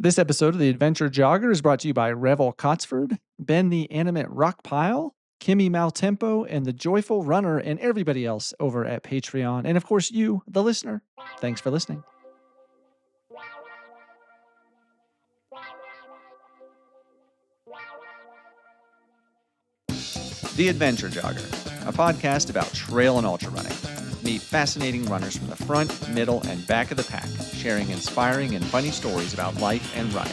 This episode of The Adventure Jogger is brought to you by Revel Cotsford, Ben the Animate Rock Pile, Kimmy Maltempo, and the Joyful Runner, and everybody else over at Patreon. And of course, you, the listener. Thanks for listening. The Adventure Jogger, a podcast about trail and ultra running. Meet fascinating runners from the front, middle, and back of the pack, sharing inspiring and funny stories about life and running.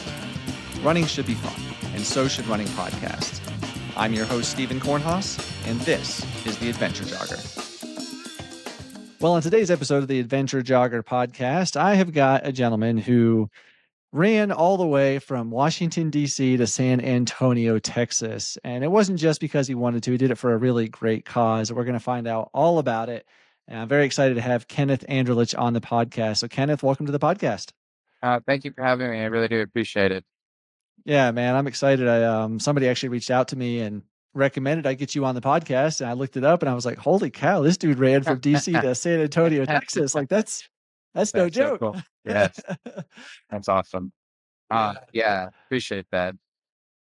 Running should be fun, and so should running podcasts. I'm your host, Stephen Kornhaus, and this is The Adventure Jogger. Well, on today's episode of The Adventure Jogger podcast, I have got a gentleman who ran all the way from Washington, D.C. to San Antonio, Texas. And it wasn't just because he wanted to. He did it for a really great cause. We're going to find out all about it. And I'm very excited to have Kenneth Anderlitch on the podcast. So, Kenneth, welcome to the podcast. Thank you for having me. I really do appreciate it. Yeah, man, I'm excited. Somebody actually reached out to me and recommended I get you on the podcast. And I looked it up and I was like, holy cow, this dude ran from D.C. to San Antonio, Texas. Like, that's no joke. So cool. Yes, that's awesome. Yeah, appreciate that.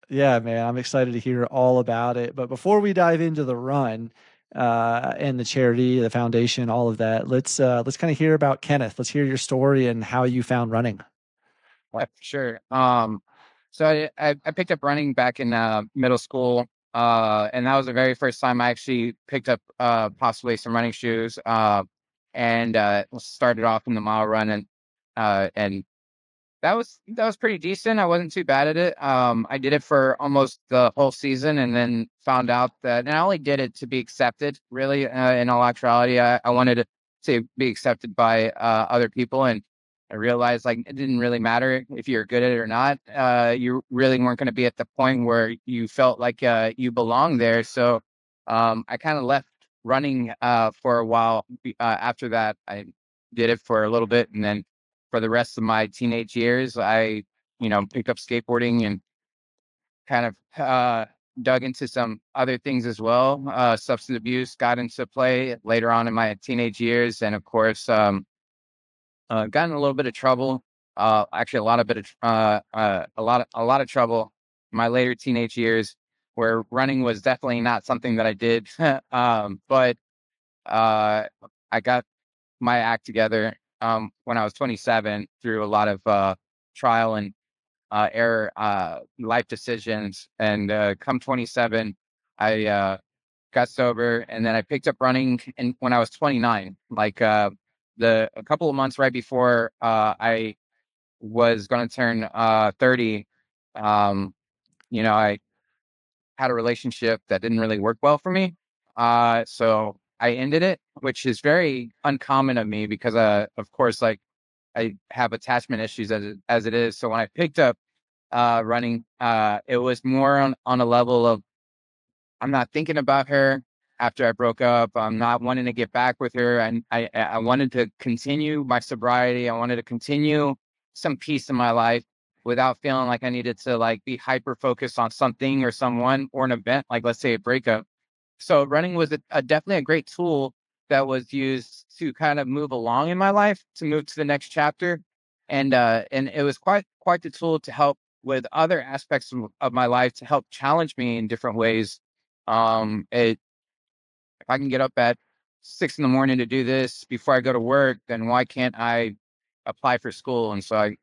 Yeah, man, I'm excited to hear all about it. But before we dive into the run and the charity, the foundation, all of that, let's kind of hear about Kenneth. Let's hear your story and how you found running. Yeah, for sure. So I picked up running back in middle school, and that was the very first time I actually picked up possibly some running shoes, and started off in the mile run, and that was pretty decent. I wasn't too bad at it. I did it for almost the whole season, and then found out that, and I only did it to be accepted. Really, in all actuality, I wanted to be accepted by other people, and I realized like it didn't really matter if you're good at it or not. You really weren't going to be at the point where you felt like you belonged there. So I kind of left running for a while. After that, I did it for a little bit, and then for the rest of my teenage years, I picked up skateboarding and kind of dug into some other things as well. Substance abuse got into play later on in my teenage years, and of course, got in a little bit of trouble. Actually, a lot of trouble in my later teenage years, where running was definitely not something that I did. But I got my act together when I was 27 through a lot of trial and error life decisions. And come 27, I got sober, and then I picked up running when I was 29. Like a couple of months right before I was going to turn 30. I had a relationship that didn't really work well for me. So I ended it, which is very uncommon of me because, of course, like I have attachment issues as it is. So when I picked up running, it was more on a level of, I'm not thinking about her after I broke up. I'm not wanting to get back with her. And I wanted to continue my sobriety. I wanted to continue some peace in my life without feeling like I needed to like be hyper focused on something or someone or an event, like let's say a breakup. So running was definitely a great tool that was used to kind of move along in my life, to move to the next chapter. And it was quite the tool to help with other aspects of my life, to help challenge me in different ways. If I can get up at 6 a.m. to do this before I go to work, then why can't I apply for school? And so I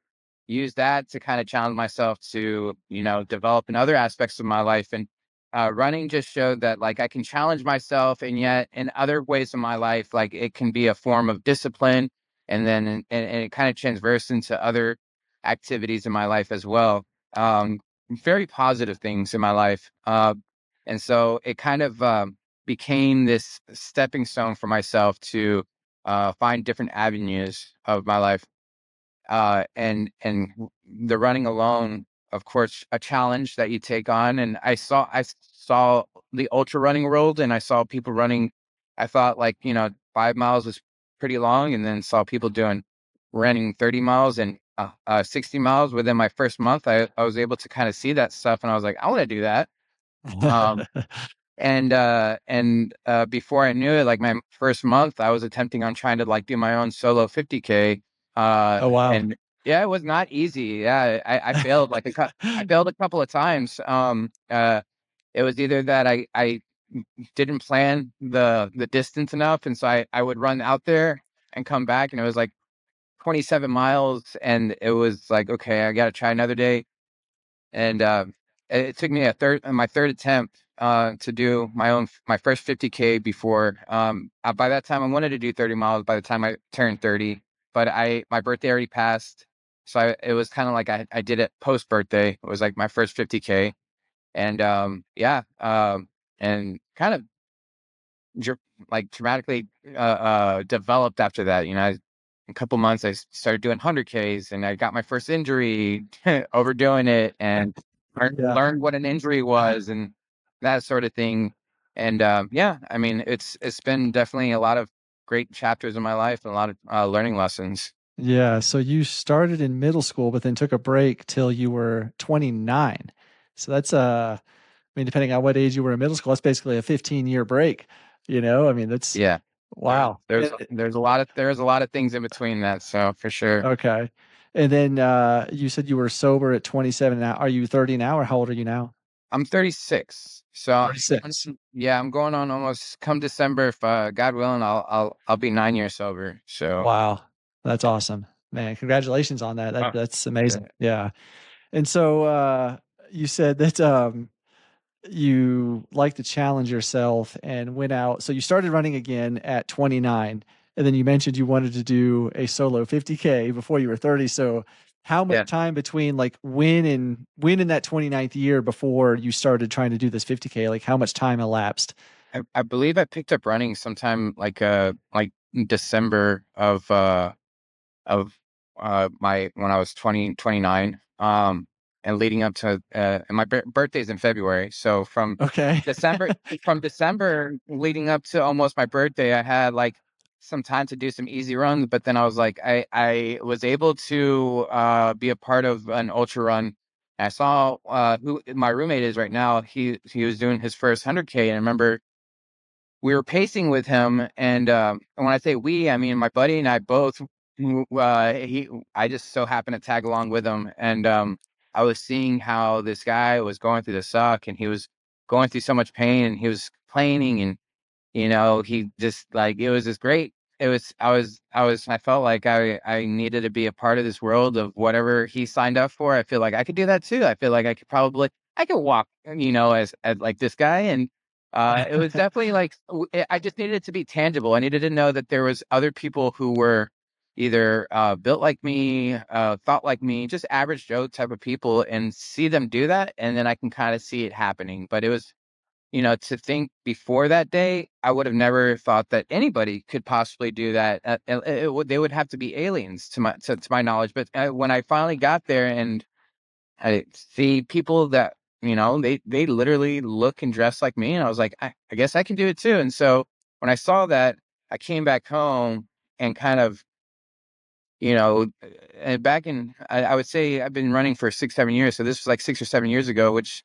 use that to kind of challenge myself to, develop in other aspects of my life. And running just showed that like I can challenge myself, and yet in other ways of my life, like it can be a form of discipline, and then and it kind of transverse into other activities in my life as well. Very positive things in my life. And so it kind of became this stepping stone for myself to find different avenues of my life. And the running alone, of course, a challenge that you take on. And I saw the ultra running world, and I saw people running. I thought like 5 miles was pretty long, and then saw people running 30 miles and 60 miles within my first month. I was able to kind of see that stuff, and I was like, I want to do that. Um, and before I knew it, like my first month, I was attempting on trying to like do my own solo 50K. Oh, wow. And Yeah, it was not easy. Yeah, I failed like I failed a couple of times. It was either that I didn't plan the distance enough, and so I would run out there and come back, and it was like 27 miles, and it was like, okay, I got to try another day. And it took me my third attempt to do my first 50K before. By that time, I wanted to do 30 miles by the time I turned 30, but my birthday already passed, so it was kind of like I did it post birthday. It was like my first 50K, and yeah, and kind of dr- like dramatically developed after that. In a couple months, I started doing 100Ks, and I got my first injury overdoing it, and Yeah. learned what an injury was and that sort of thing. And yeah, I mean, it's been definitely a lot of great chapters in my life and a lot of learning lessons. Yeah. So you started in middle school, but then took a break till you were 29. So that's I mean, depending on what age you were in middle school, that's basically a 15-year break. I mean, that's Yeah, wow. there's a lot of things in between that, so for sure. Okay. And then you said you were sober at 27 now. Are you 30 now, or how old are you now? I'm 36, so 36. yeah, I'm going on almost come December, if God willing, I'll be 9 years sober. So Wow. That's awesome. Man, congratulations on that. uh, That's yeah, amazing. Yeah. And so you said that you like to challenge yourself and went out. So you started running again at 29, and then you mentioned you wanted to do a solo 50K before you were 30. So how much yeah. time between like when in that 29th year before you started trying to do this 50K, like how much time elapsed? I believe I picked up running sometime like in December of my when I was 29, and leading up to and my birthday's in February, so Okay. December from December leading up to almost my birthday, I had like some time to do some easy runs, but then I was like, I was able to be a part of an ultra run. I saw who my roommate is right now. He was doing his first 100K, and I remember we were pacing with him, and when I say we, I mean my buddy and I both. I just so happened to tag along with him, and I was seeing how this guy was going through the suck, and he was going through so much pain, and he was complaining, and he just like it was just great. It was I felt like I needed to be a part of this world of whatever he signed up for. I feel like I could do that too. I feel like I could walk, as like this guy. And it was definitely like I just needed it to be tangible. I needed to know that there was other people who were either built like me, thought like me, just average Joe type of people, and see them do that, and then I can kind of see it happening. But it was, to think before that day, I would have never thought that anybody could possibly do that. They would have to be aliens to my knowledge. But when I finally got there and I see people that, they literally look and dress like me, and I was like, I guess I can do it too. And so when I saw that, I came back home and kind of, and back in, I would say I've been running for 6, 7 years. So this was like 6 or 7 years ago, which,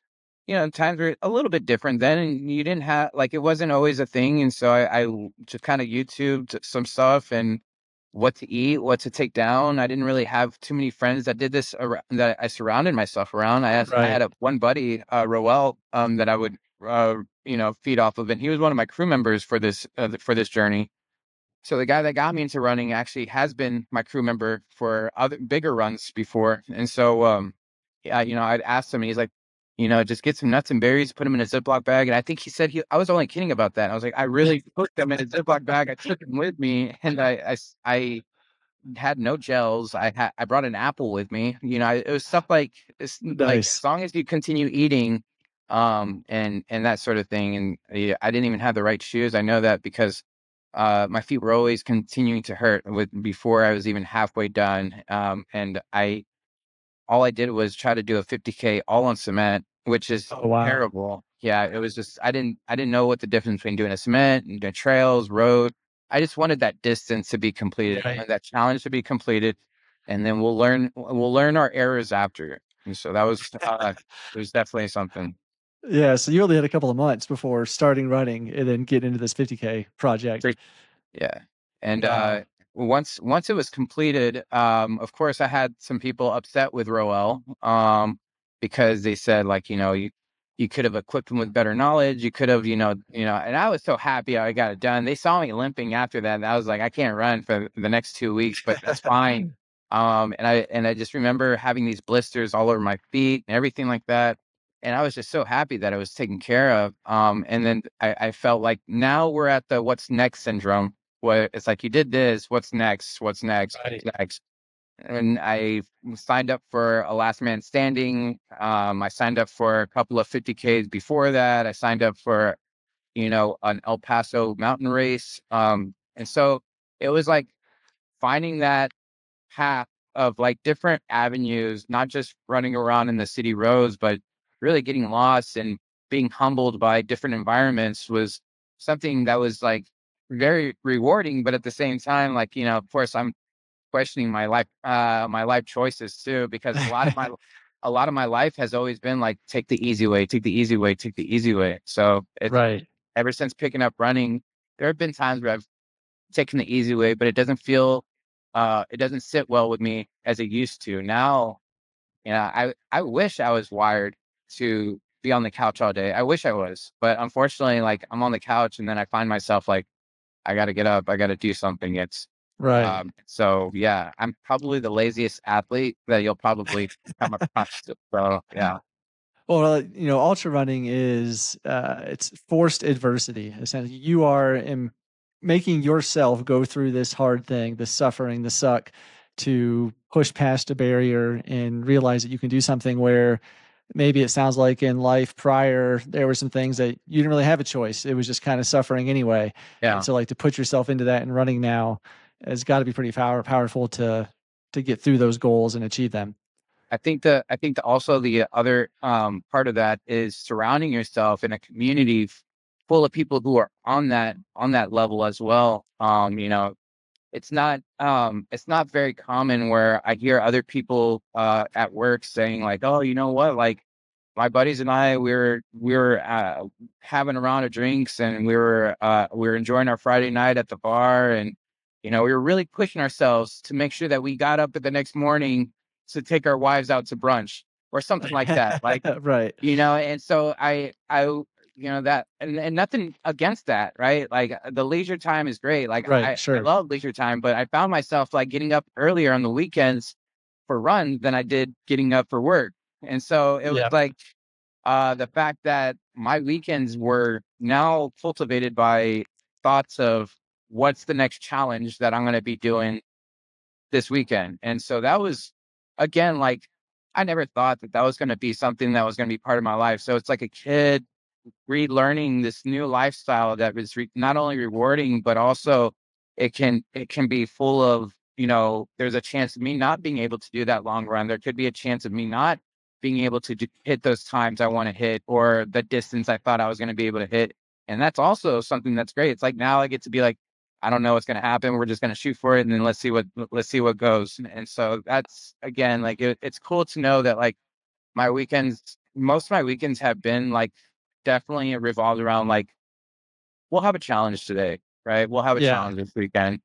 times were a little bit different then. And you didn't have, like, it wasn't always a thing. And so I just kind of YouTubed some stuff and what to eat, what to take down. I didn't really have too many friends that did this that I surrounded myself around. I Right. had one buddy, Roel, that I would, feed off of. And he was one of my crew members for this journey. So the guy that got me into running actually has been my crew member for other bigger runs before. And so, yeah, I'd asked him, and he's like, just get some nuts and berries, put them in a Ziploc bag. And I think he said I was only kidding about that. And I was like, I really put them in a Ziploc bag. I took them with me, and I had no gels. I brought an apple with me. It was stuff like it's like Nice. as long as you continue eating, and that sort of thing. And yeah, I didn't even have the right shoes. I know that because my feet were always continuing to hurt before I was even halfway done. And all I did was try to do a 50K all on cement, which is Oh, wow. terrible. Yeah, it was just I didn't know what the difference between doing a cement and doing trails, road. I just wanted that distance to be completed, I Right. wanted that challenge to be completed, and then we'll learn our errors after. And so that was it was definitely something. Yeah. So you only had a couple of months before starting running and then getting into this 50K project. Yeah. And Wow. once it was completed, of course, I had some people upset with Roel, because they said, like, you could have equipped him with better knowledge. You could have, and I was so happy I got it done. They saw me limping after that, and I was like, I can't run for the next 2 weeks, but that's fine. And I just remember having these blisters all over my feet and everything like that. And I was just so happy that it was taken care of. And then I felt like now we're at the what's next syndrome, where it's like, you did this, what's next? What's next? Right. What's next? And I signed up for a last man standing. I signed up for a couple of 50Ks before that. I signed up for, an El Paso mountain race. And so it was like finding that path of like different avenues, not just running around in the city roads, but really getting lost and being humbled by different environments was something that was like very rewarding. But at the same time, like, of course, I'm questioning my life choices too, because a lot of my life has always been like, take the easy way, take the easy way, take the easy way. So it's Right. ever since picking up running, there have been times where I've taken the easy way, but it doesn't sit well with me as it used to. Now, I wish I was wired to be on the couch all day. I wish I was, but unfortunately, like, I'm on the couch and then I find myself like, I got to get up, I got to do something. Right. So yeah, I'm probably the laziest athlete that you'll probably come across. So yeah, Well, ultra running is it's forced adversity. Essentially, you are making yourself go through this hard thing, the suffering, the suck, to push past a barrier and realize that you can do something where maybe it sounds like in life prior there were some things that you didn't really have a choice. It was just kind of suffering anyway. And yeah. so, like, to put yourself into that and running now has got to be pretty powerful to get through those goals and achieve them. Also the other part of that is surrounding yourself in a community full of people who are on that level as well. It's not very common where I hear other people at work saying like, oh, you know what, like, my buddies and I, we were having a round of drinks, and we were enjoying our Friday night at the bar, and we were really pushing ourselves to make sure that we got up at the next morning to take our wives out to brunch or something like that. Like, Right. and so that, and nothing against that, right? Like, the leisure time is great. Like, Right. I Sure. love leisure time, but I found myself like getting up earlier on the weekends for runs than I did getting up for work. And so it was Yeah. like, the fact that my weekends were now cultivated by thoughts of what's the next challenge that I'm going to be doing this weekend. And so that was, again, like, I never thought that that was going to be something that was going to be part of my life. So it's like a kid relearning this new lifestyle that is not only rewarding, but also it can be full of, there's a chance of me not being able to do that long run. There could be a chance of me not being able to hit those times I want to hit, or the distance I thought I was going to be able to hit. And that's also something that's great. It's like, now I get to be like, I don't know what's going to happen. We're just going to shoot for it, and then let's see what goes. And so that's, again, like, it's cool to know that, like, most of my weekends have been like, definitely revolved around like, we'll have a challenge today, right? We'll have a Yeah. challenge this weekend.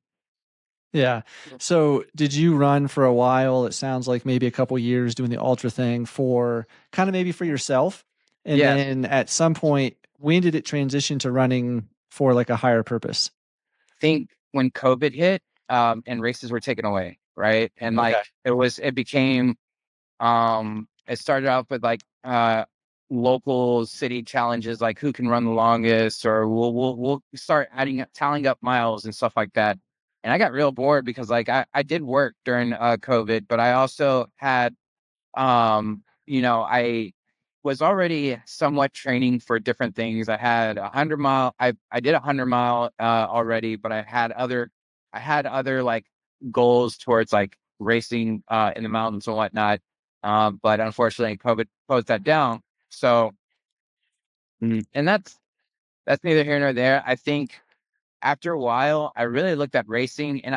Yeah. So did you run for a while? It sounds like maybe a couple years doing the ultra thing for kind of maybe for yourself. And Yes. then at some point, when did it transition to running for like a higher purpose? I think when COVID hit, and races were taken away, right? And like, Okay. it became, it started out with like, local city challenges, like who can run the longest, or we'll start tallying up miles and stuff like that. And I got real bored because, like, I did work during COVID, but I also had, I was already somewhat training for different things. I had 100 mile. I did 100 mile already, but I had other like goals towards like racing in the mountains and whatnot. But unfortunately, COVID closed that down. So, and that's neither here nor there. I think after a while, I really looked at racing, and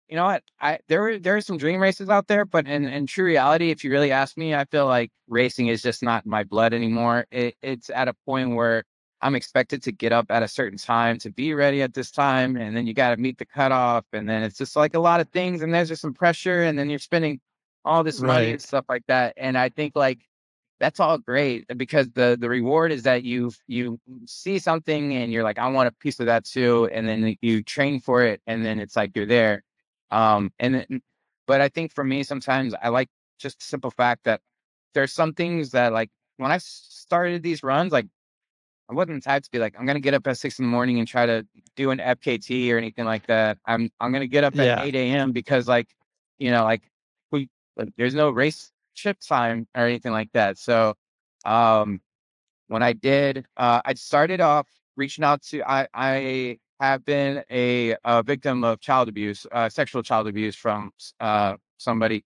you know what, there are some dream races out there, but in true reality, if you really ask me, I feel like racing is just not in my blood anymore. It's at a point where I'm expected to get up at a certain time to be ready at this time. And then you got to meet the cutoff. And then it's just like a lot of things. And there's just some pressure. And then you're spending all this money and Right. stuff like that. And I think like that's all great because the reward is that you see something and you're like, I want a piece of that too. And then you train for it. And then it's like you're there. And then, but I think for me, sometimes I like just the simple fact that there's some things that like when I started these runs, like I wasn't the type to be like, I'm gonna get up at 6 in the morning and try to do an FKT or anything like that. I'm gonna get up at Yeah. 8 a.m. because like, like we like, there's no race trip time or anything like that. So um when I did, I started off reaching out to I have been a victim of child abuse, sexual child abuse from somebody.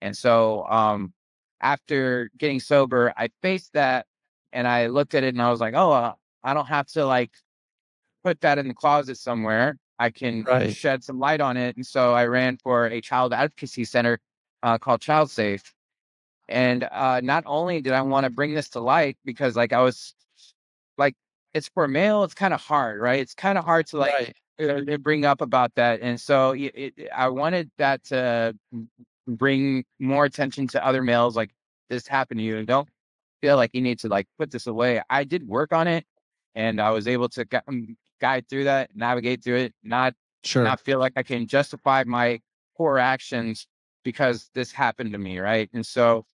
And so after getting sober, I faced that and I looked at it and I was like, oh, I don't have to like put that in the closet somewhere. I can Right. shed some light on it. And so I ran for a child advocacy center called Child Safe. And not only did I want to bring this to light because like I was like, it's for male, it's kind of hard, right? It's kind of hard to like Right. bring up about that. And so I wanted that to bring more attention to other males. Like this happened to you. And don't feel like you need to like put this away. I did work on it and I was able to guide through that, navigate through it, Sure. not feel like I can justify my poor actions because this happened to me. Right. And so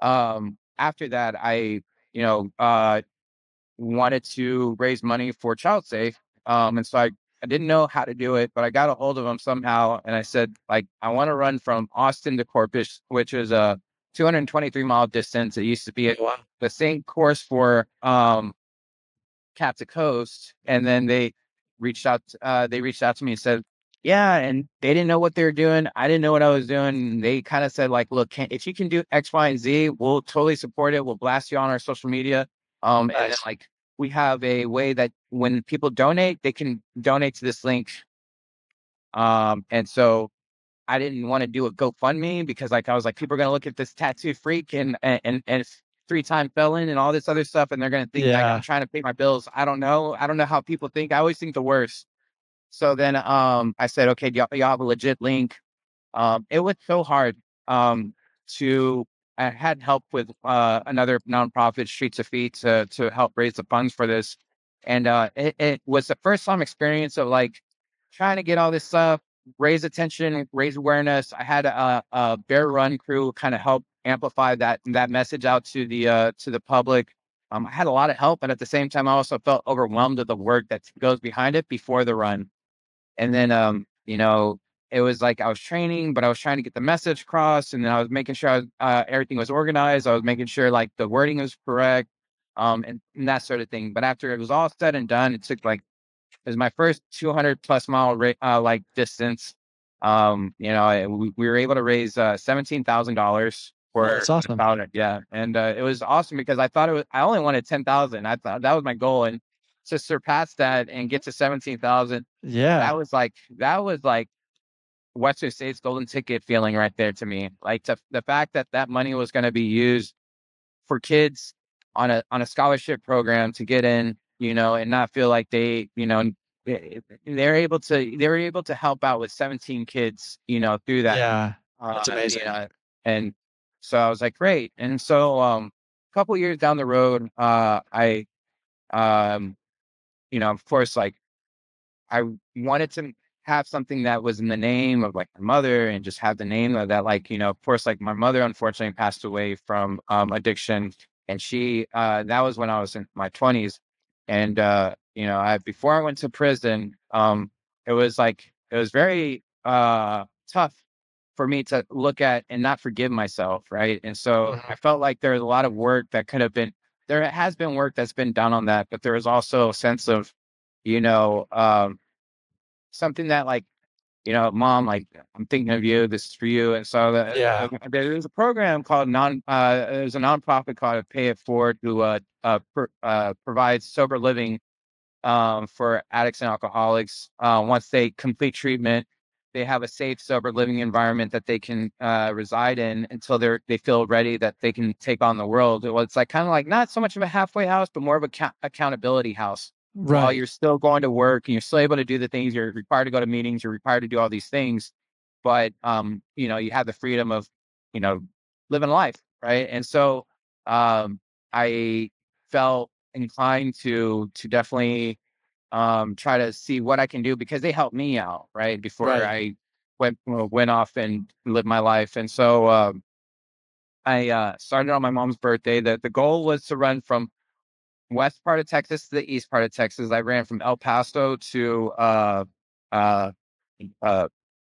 after that, I, you know, wanted to raise money for Child Safe. And so I didn't know how to do it, but I got a hold of him somehow. And I said, like, I want to run from Austin to Corpus, which is a 223-mile distance. It used to be Wow. the same course for Cap to Coast. And then they reached out to me and said, yeah, and they didn't know what they were doing. I didn't know what I was doing. And they kind of said, like, look, if you can do X, Y, and Z, we'll totally support it. We'll blast you on our social media. And then Nice. like we have a way that when people donate, they can donate to this link. And so I didn't want to do a GoFundMe because like I was like, people are gonna look at this tattoo freak and three-time felon and all this other stuff, and they're gonna think like I'm Yeah. trying to pay my bills. I don't know. I don't know how people think. I always think the worst. So then I said, okay, y'all have a legit link. It was so hard to I had help with another nonprofit, Streets of Feet, to help raise the funds for this. And it was the first time experience of like trying to get all this stuff, raise attention, raise awareness. I had a Bear Run crew kind of help amplify that message out to the public. I had a lot of help, but at the same time, I also felt overwhelmed with the work that goes behind it before the run. And then, it was like I was training, but I was trying to get the message across, and then I was making sure everything was organized. I was making sure like the wording was correct, and that sort of thing. But after it was all said and done, it took like it was my first 200 plus mile like distance. We were able to raise $17,000 Oh, for that's the awesome. fountain. Yeah, and it was awesome because I thought I only wanted 10,000. I thought that was my goal, and to surpass that and get to 17,000 Yeah. that was like Western State's golden ticket feeling right there to me. Like the fact that that money was going to be used for kids on a scholarship program to get in, and not feel like they were able to help out with 17 kids, through that, Yeah. uh, That's you amazing. know, and so I was like, great. And so, a couple years down the road, I, um, of course, like I wanted to have something that was in the name of like my mother and just have the name of that, like, of course, like my mother unfortunately passed away from addiction. And that was when I was in my 20s. And, before I went to prison, it was very tough for me to look at and not forgive myself. Right. And so Mhm. I felt like there was a lot of work that could have been, there has been work that's been done on that, but there was also a sense of, you know, um, something that like, mom, like I'm thinking of you, this is for you. And so Yeah. there's a program called there's a nonprofit called Pay It Forward who provides sober living for addicts and alcoholics once they complete treatment. they have a safe, sober living environment that they can reside in until they feel ready that they can take on the world. Well, it's like kind of like not so much of a halfway house, but more of a accountability house. While Right. you're still going to work and you're still able to do the things, you're required to go to meetings, you're required to do all these things, but you have the freedom of, you know, living life, right? And so I felt inclined to definitely try to see what I can do because they helped me out, right? Before Right. I went off and lived my life. And so I started on my mom's birthday. The goal was to run from west part of Texas to the east part of Texas. I ran from El Paso to uh, uh,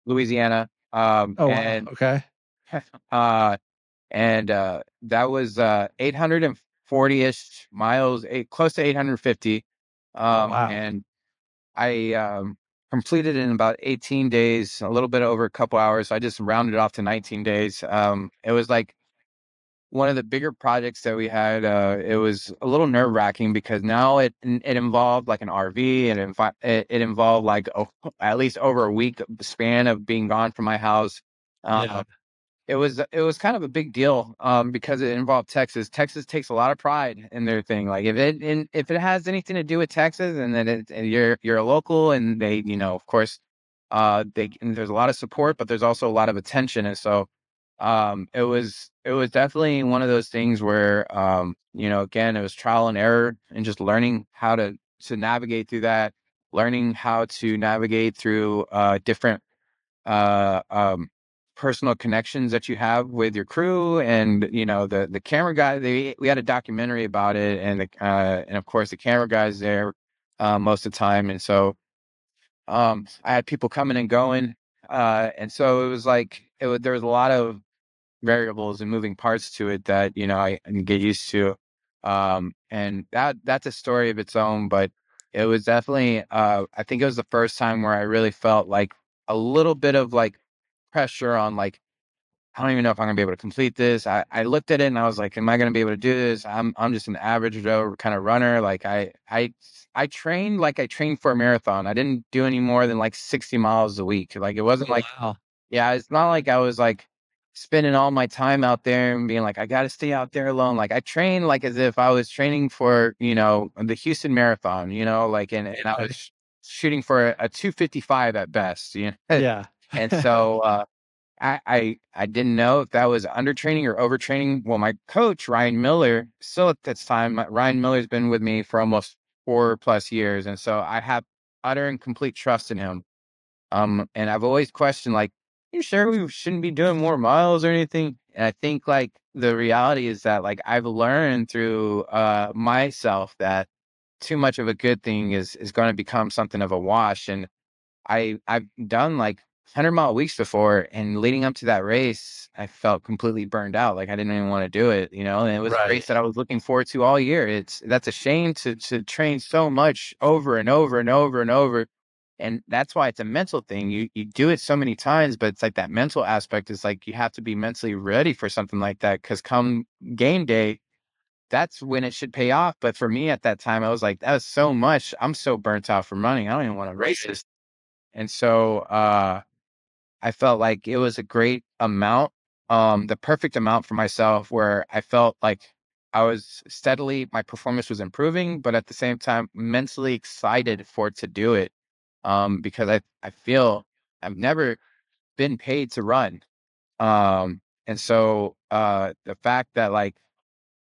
Louisiana, Oh wow. Okay. uh, that was 840-ish miles, close to 850. Oh wow. And I completed it in about 18 days, a little bit over a couple hours. So I just rounded it off to 19 days. It was like one of the bigger projects that we had. It was a little nerve wracking because now it involved like an RV and it involved like at least over a week span of being gone from my house. Yeah. It was kind of a big deal because it involved Texas. Texas takes a lot of pride in their thing. Like if it has anything to do with Texas and then and you're a local and they, of course and there's a lot of support, but there's also a lot of attention. And so it was definitely one of those things where again, it was trial and error and just learning how to navigate through that, learning how to navigate through different uh, um, personal connections that you have with your crew, and the camera guy. We had a documentary about it, and of course the camera guy's there most of the time, and so I had people coming and going, and so it was like there was a lot of variables and moving parts to it that I can get used to, and that's a story of its own. But it was definitely I think it was the first time where I really felt like a little bit of like pressure on, like, I don't even know if I'm gonna be able to complete this. I looked at it and I was like, am I gonna be able to do this? I'm just an average Joe kind of runner. Like I trained like I trained for a marathon. I didn't do any more than like 60 miles a week. Like it wasn't like, Wow. yeah, it's not like I was like spending all my time out there and being like, I got to stay out there alone. Like I trained like as if I was training for, the Houston Marathon, like, and I Okay. was shooting for a 2:55 at best. Yeah. And so, I didn't know if that was undertraining or overtraining. Well, my coach, Ryan Miller, still at this time, Ryan Miller's been with me for almost 4+ years. And so I have utter and complete trust in him. And I've always questioned, like, you sure we shouldn't be doing more miles or anything? And I think like the reality is that like I've learned through myself that too much of a good thing is going to become something of a wash. And I've done like 100-mile weeks before, and leading up to that race, I felt completely burned out. Like I didn't even want to do it, and it was a Right. race that I was looking forward to all year. That's a shame to train so much over and over and over and over. And that's why it's a mental thing. You do it so many times, but it's like that mental aspect is like you have to be mentally ready for something like that. Cause come game day, that's when it should pay off. But for me at that time, I was like, that was so much. I'm so burnt out from running. I don't even want to race this. And so I felt like it was a great amount, the perfect amount for myself, where I felt like my performance was improving, but at the same time, mentally excited for it to do it. Because I feel I've never been paid to run. And so the fact that like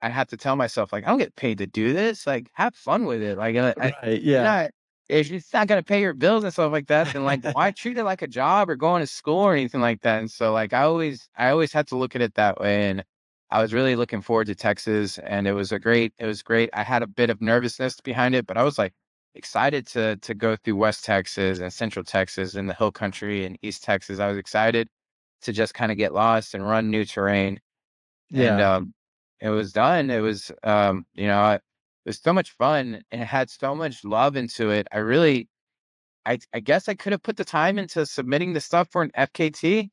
I have to tell myself, like, I don't get paid to do this. Like, have fun with it. Like, Right. you're Yeah. not, if it's not going to pay your bills and stuff like that, then like, why treat it like a job or going to school or anything like that? And so, like, I always had to look at it that way. And I was really looking forward to Texas, and it was great. I had a bit of nervousness behind it, but I was like excited to go through West Texas and Central Texas and the Hill Country and East Texas. I was excited to just kind of get lost and run new terrain. And Yeah. it was done. It was it was so much fun, and it had so much love into it. I guess I could have put the time into submitting the stuff for an FKT,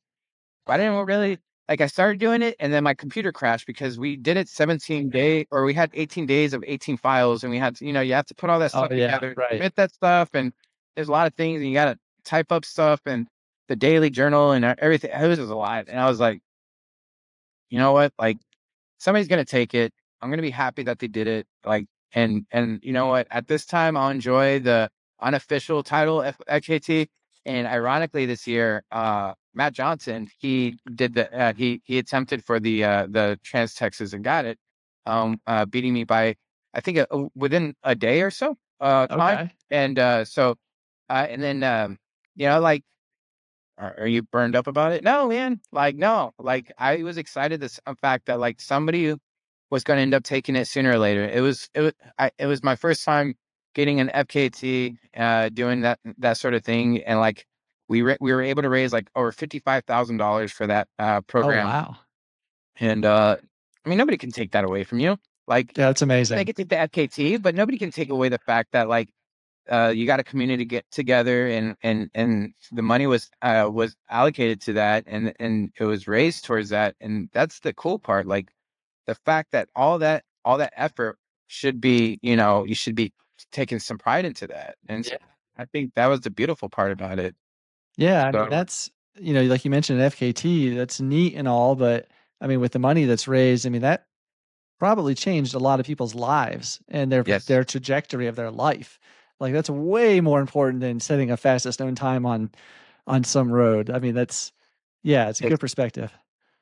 but I didn't really, like, I started doing it and then my computer crashed because we did it we had 18 days of 18 files, and we had to, you have to put all that Oh stuff yeah. together, Right. submit that stuff, and there's a lot of things, and you got to type up stuff. And the daily journal and everything. It was just a lot. And I was like, you know what? Like, somebody's gonna take it. I'm gonna be happy that they did it. Like, and you know what? At this time, I'll enjoy the unofficial title FKT. And ironically, this year, Matt Johnson, he did he attempted for the Trans Texas and got it, beating me by, I think, within a day or so time. Okay. And and then like, are you burned up about it? No, man. Like, no. Like, I was excited the fact that like somebody was going to end up taking it sooner or later. It was my first time getting an FKT, doing that sort of thing, and like we were able to raise like over $55,000 for that Oh, program, wow. and I mean, nobody can take that away from you. Like, Yeah, that's they amazing. can take the FKT, but nobody can take away the fact that like you got a community get together, and the money was allocated to that, and it was raised towards that, and that's the cool part. Like, the fact that all that effort should be, you should be taking some pride into that, and so Yeah. I think that was the beautiful part about it. Yeah, I mean, So that's, like you mentioned FKT, that's neat and all, but I mean, with the money that's raised, I mean, that probably changed a lot of people's lives and yes, their trajectory of their life. Like that's way more important than setting a fastest known time on some road. I mean, that's yeah, it's a good perspective.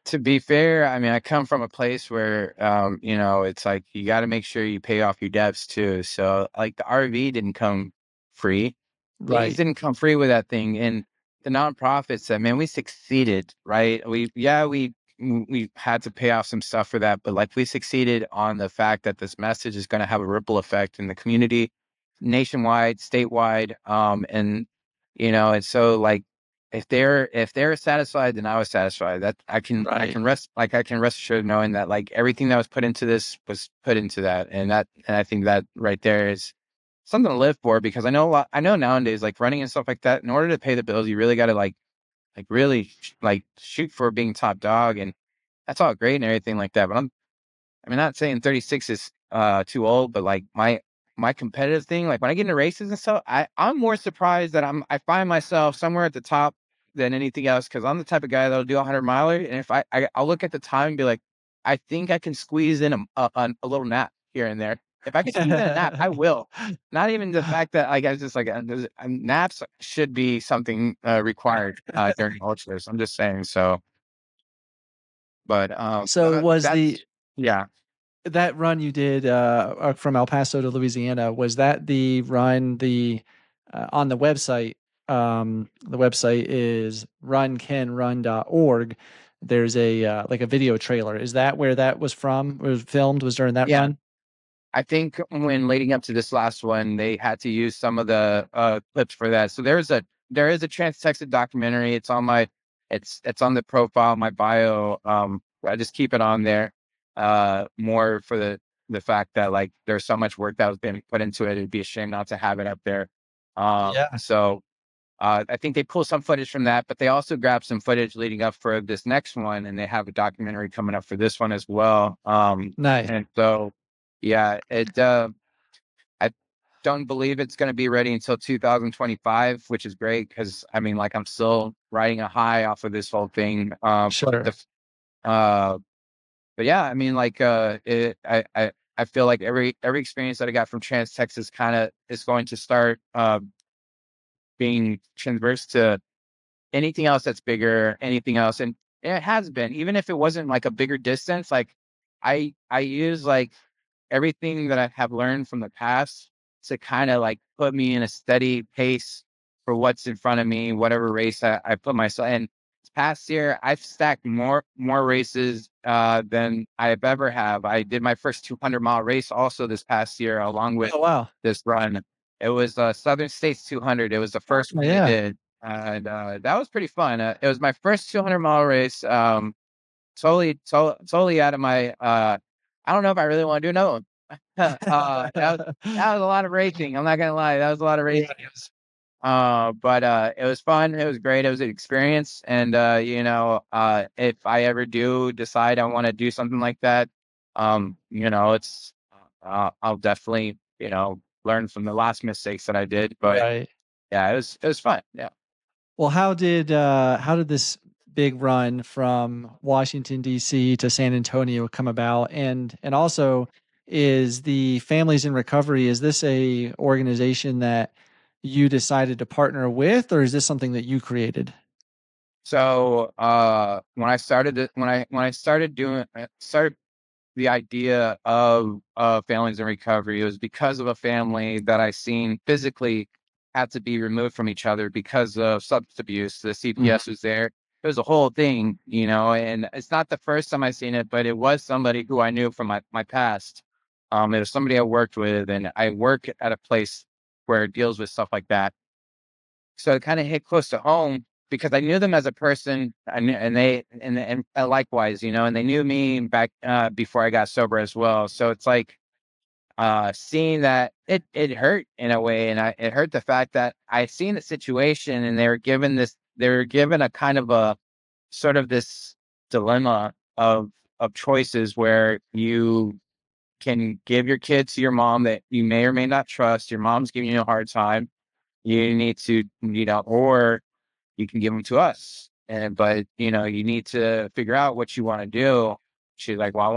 to be fair, I mean, I come from a place where, it's like you got to make sure you pay off your debts too. So, like, the RV didn't come free. Things Right. didn't come free with that thing. And the nonprofits, man, we succeeded, right? We had to pay off some stuff for that, but like we succeeded on the fact that this message is going to have a ripple effect in the community, nationwide, statewide, and so like if they're satisfied, then I was satisfied. That I Right. can rest assured knowing that like everything that was put into this was put into that, and I think that right there is something to live for, because I know nowadays, like, running and stuff like that, in order to pay the bills, you really got to like really like shoot for being top dog, and that's all great and everything like that. But I mean, not saying 36 is too old, but like my competitive thing, like when I get into races and stuff, I'm more surprised that I find myself somewhere at the top than anything else, because I'm the type of guy that'll do a 100 miler, and if I'll look at the time and be like, I think I can squeeze in a little nap here and there. If I can squeeze in a nap, I will. Not even the fact that like I was just like naps should be something required during ultras. I'm just saying. So, but So was that's yeah. that run you did from El Paso to Louisiana, was that the run on the website? The website is runcanrun.org. There's a like a video trailer. Is that where that was from? Was filmed? Was during that Yeah, run? I think when leading up to this last one, they had to use some of the clips for that. So there is a Trans Texas documentary. It's on the profile, my bio. I just keep it on there, more for the fact that like there's so much work that was being put into it. It'd be a shame not to have it up there. Yeah. So I think they pulled some footage from that, but they also grabbed some footage leading up for this next one, and they have a documentary coming up for this one as well. Nice. And so, yeah, I don't believe it's going to be ready until 2025, which is great because I mean, like, I'm still riding a high off of this whole thing. Sure. Uh, but yeah, I mean, like, I feel like every experience that I got from Trans Texas kind of is going to start being transverse to anything else that's bigger, anything else. And it has been, even if it wasn't like a bigger distance, like I use like everything that I have learned from the past to kind of like put me in a steady pace for what's in front of me, whatever race I put myself in. This past year, I've stacked more races than I've ever have. I did my first 200-mile race also this past year, along with Oh wow. this run. It was Southern States 200. It was the first Oh, one I yeah. did, and that was pretty fun. It was my first 200-mile race. Totally out of my. I don't know if I really want to do another one. That was a lot of racing. I'm not gonna lie, that was a lot of racing. But it was fun. It was great. It was an experience. And if I ever do decide I want to do something like that, it's I'll definitely learn from the last mistakes that I did. But Right. yeah, it was fun. Yeah. Well, how did this big run from Washington D.C. to San Antonio come about? And also, is the Families in Recovery, is this a organization that you decided to partner with, or is this something that you created? So when I started started the idea of families in recovery, it was because of a family that I seen physically had to be removed from each other because of substance abuse. The CPS was there. It was a whole thing, and it's not the first time I seen it, but it was somebody who I knew from my past. It was somebody I worked with, and I work at a place where it deals with stuff like that. So it kind of hit close to home because I knew them as a person, and likewise, and they knew me back before I got sober as well. So it's like seeing that it hurt in a way, and it hurt the fact that I seen the situation, and they were given a kind of a sort of this dilemma of choices where you can give your kid to your mom that you may or may not trust. Your mom's giving you a hard time. You need to, or you can give them to us. But you need to figure out what you want to do. She's like, well, I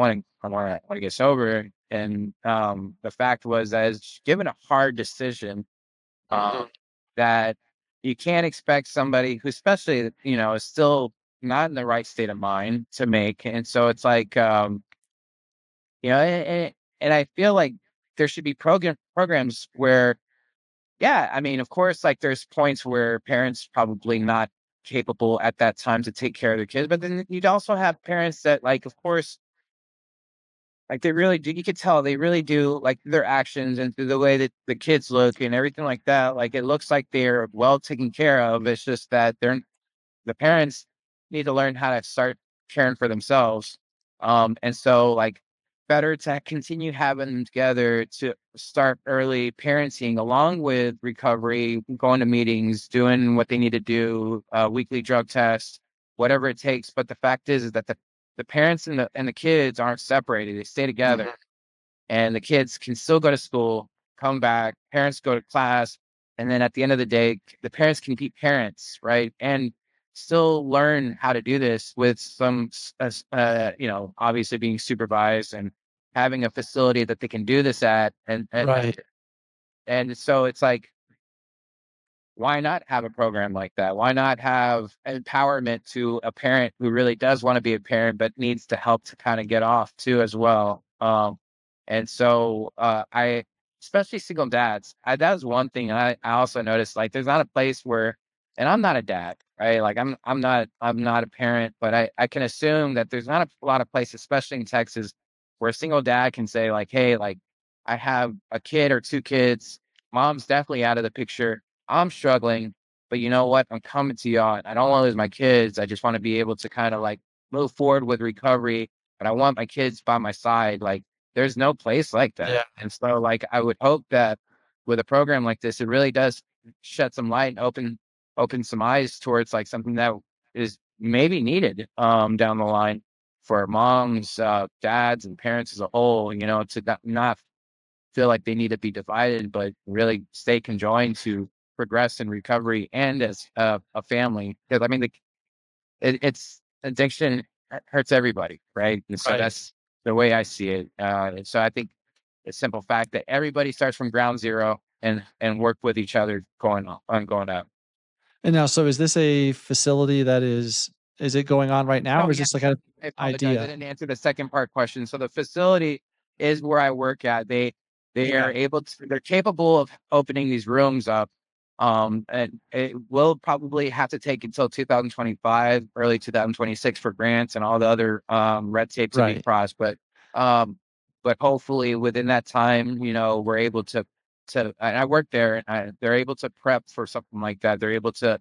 want to get sober. And the fact was that it's given a hard decision that you can't expect somebody who, especially, is still not in the right state of mind to make. And so it's like, and I feel like there should be programs where, yeah, I mean, of course, like there's points where parents probably not capable at that time to take care of their kids, but then you'd also have parents that, like, of course, like they really do. You could tell they really do, like their actions and through the way that the kids look and everything like that. Like it looks like they're well taken care of. It's just that the parents need to learn how to start caring for themselves. And so like better to continue having them together to start early parenting along with recovery, going to meetings, doing what they need to do, weekly drug tests, whatever it takes. But the fact is that the parents and the kids aren't separated. They stay together and the kids can still go to school, come back, parents go to class, and then at the end of the day, the parents can be parents, right? And still learn how to do this with some, obviously being supervised and having a facility that they can do this at, Right. and so it's like, why not have a program like that? Why not have empowerment to a parent who really does want to be a parent, but needs to help to kind of get off too as well? And so I, especially single dads, that was one thing I also noticed. Like, there's not a place where, and I'm not a dad, right? Like, I'm not a parent, but I can assume that there's not a lot of places, especially in Texas, where a single dad can say like, hey, like I have a kid or two kids. Mom's definitely out of the picture. I'm struggling, but you know what? I'm coming to y'all. I don't want to lose my kids. I just want to be able to kind of like move forward with recovery, but I want my kids by my side. Like, there's no place like that. Yeah. And so like I would hope that with a program like this, it really does shed some light and open some eyes towards like something that is maybe needed down the line for moms, dads, and parents as a whole, to not feel like they need to be divided, but really stay conjoined to progress in recovery and as a family. Because I mean, it's addiction hurts everybody, right? And so Right. that's the way I see it. And so I think the simple fact that everybody starts from ground zero and work with each other going up. And now, so is this a facility that is it going on right now, Oh or is yeah, this like an I apologize. I idea? didn't answer the second part question. So the facility is where I work at. They are they're capable of opening these rooms up. And it will probably have to take until 2025, early 2026 for grants and all the other red tape to be Right. crossed. Um, but hopefully within that time, we're able to. And I work there, and they're able to prep for something like that. They're able to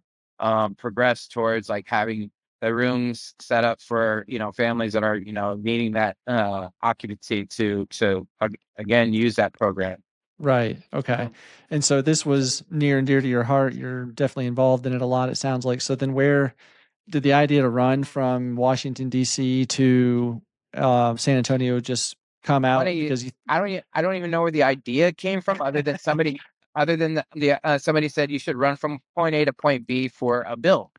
progress towards like having the rooms set up for families that are needing that occupancy to again use that program. Right. Okay. And so this was near and dear to your heart. You're definitely involved in it a lot, it sounds like. So then where did the idea to run from Washington, D.C. to San Antonio just come out? Funny, Because you, I don't even know where the idea came from, other than somebody other than somebody said you should run from point A to point B for a bill.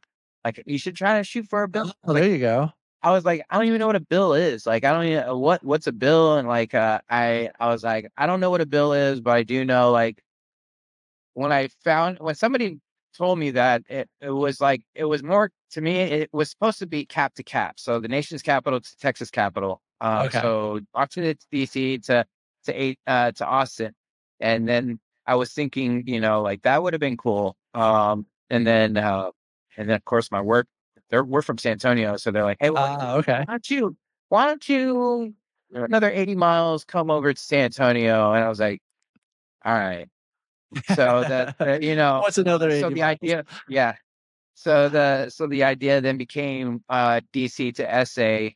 Like you should try to shoot for a bill. Oh, there you go. I was like, I don't even know what a bill is. Like, I don't even what's a bill. And like, I was like, I don't know what a bill is, but I do know like when somebody told me that it was like, it was more to me, it was supposed to be cap to cap. So the nation's capital to Texas capital. Okay. So Washington to DC to Austin. And then I was thinking, like that would have been cool. And then of course my work, we're from San Antonio. So they're like, hey, well, Okay. why don't you another 80 miles come over to San Antonio? And I was like, all right. So What's another 80 so the miles? idea, yeah. So the idea then became DC to SA.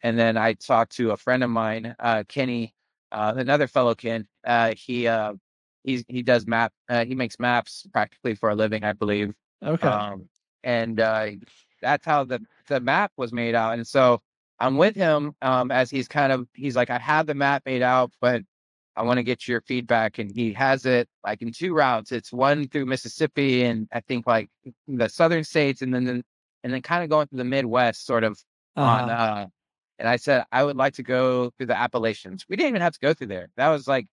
And then I talked to a friend of mine, Kenny, another fellow Ken. He does he makes maps practically for a living, I believe. Okay. And that's how the map was made out. And so I'm with him as he's like, I have the map made out, but I want to get your feedback. And he has it like in two routes. It's one through Mississippi and I think like the southern states, and then kind of going through the Midwest sort of on and I said I would like to go through the Appalachians. We didn't even have to go through there. That was like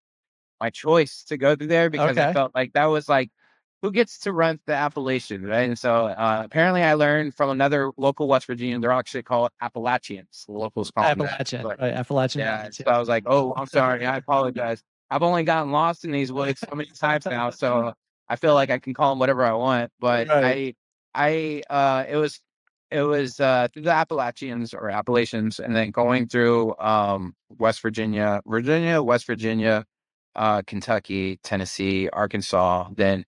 my choice to go through there because I Okay. felt like that was like who gets to run the Appalachians, right? And so apparently I learned from another local West Virginian, they're actually called Appalachians. The locals call them that. Appalachian, But right? Appalachian yeah, Mountains. so I was like, oh, I'm sorry. I apologize. I've only gotten lost in these woods so many times now, so I feel like I can call them whatever I want. But Right. it was through the Appalachians or Appalachians, and then going through West Virginia, West Virginia, Kentucky, Tennessee, Arkansas. Then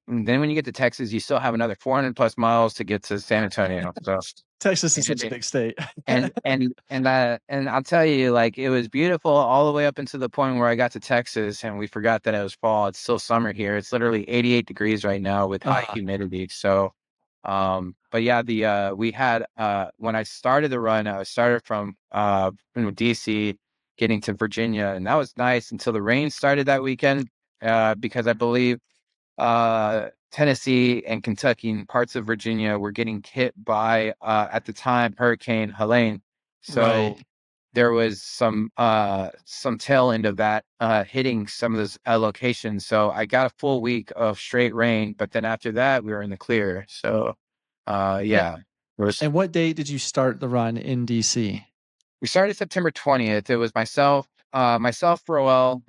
when you get to Texas, you still have another 400 plus miles to get to San Antonio. So Texas is such a big state. and I'll tell you, like it was beautiful all the way up until the point where I got to Texas and we forgot that it was fall. It's still summer here. It's literally 88 degrees right now with high humidity. So, but yeah, we had when I started the run, I started from DC getting to Virginia, and that was nice until the rain started that weekend because I believe Tennessee and Kentucky and parts of Virginia were getting hit by at the time Hurricane Helene. So Right. there was some tail end of that hitting some of those locations. So I got a full week of straight rain, but then after that we were in the clear. So yeah. And what date did you start the run in DC? We started September 20th. It was myself, Roel,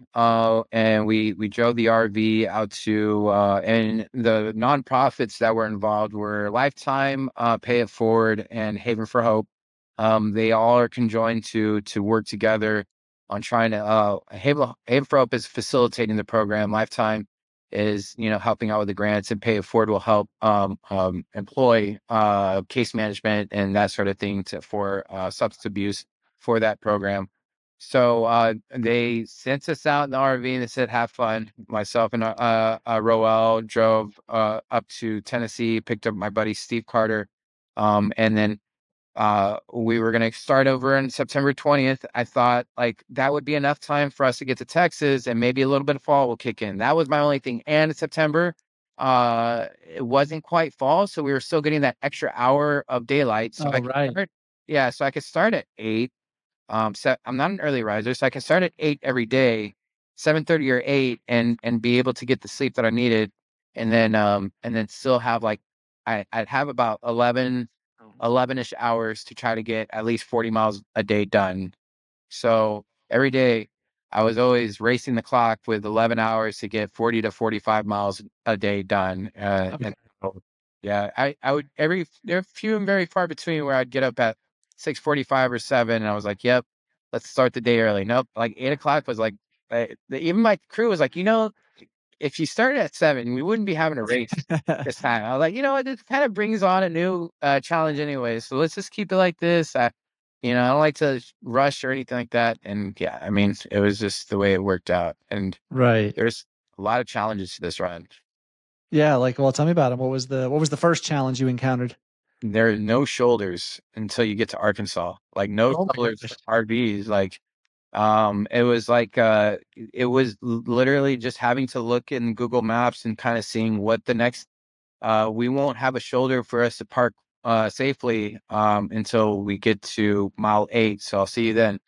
and we drove the RV out to, and the nonprofits that were involved were Lifetime, Pay It Forward, and Haven for Hope. They all are conjoined to work together on trying to. Haven for Hope is facilitating the program. Lifetime is helping out with the grants, and Pay It Forward will help employ case management and that sort of thing for substance abuse for that program. So they sent us out in the RV and they said, have fun. Myself and Roel drove up to Tennessee, picked up my buddy Steve Carter. And then we were going to start over on September 20th. I thought like that would be enough time for us to get to Texas and maybe a little bit of fall will kick in. That was my only thing. And in September, it wasn't quite fall. So we were still getting that extra hour of daylight. So so I could start at 8. So I'm not an early riser, so I can start at 8 every day, 7:30 or 8, and be able to get the sleep that I needed, and then still have like I'd have about 11-ish hours to try to get at least 40 miles a day done. So every day I was always racing the clock with 11 hours to get 40 to 45 miles a day done. And yeah, I would they're few and very far between where I'd get up at 6:45 or 7, and I was like, "Yep, let's start the day early." Nope, like 8 o'clock was like, even my crew was like, if you started at 7, we wouldn't be having a race this time. I was like, you know what, this kind of brings on a new challenge anyway, so let's just keep it like this. I don't like to rush or anything like that, and yeah, I mean, it was just the way it worked out, and there's a lot of challenges to this run. Yeah, well, tell me about them. What was the first challenge you encountered? There are no shoulders until you get to Arkansas. Like no shoulders for RVs. Like It was like it was literally just having to look in Google Maps and kind of seeing what the next. We won't have a shoulder for us to park safely until we get to mile 8. So I'll see you then.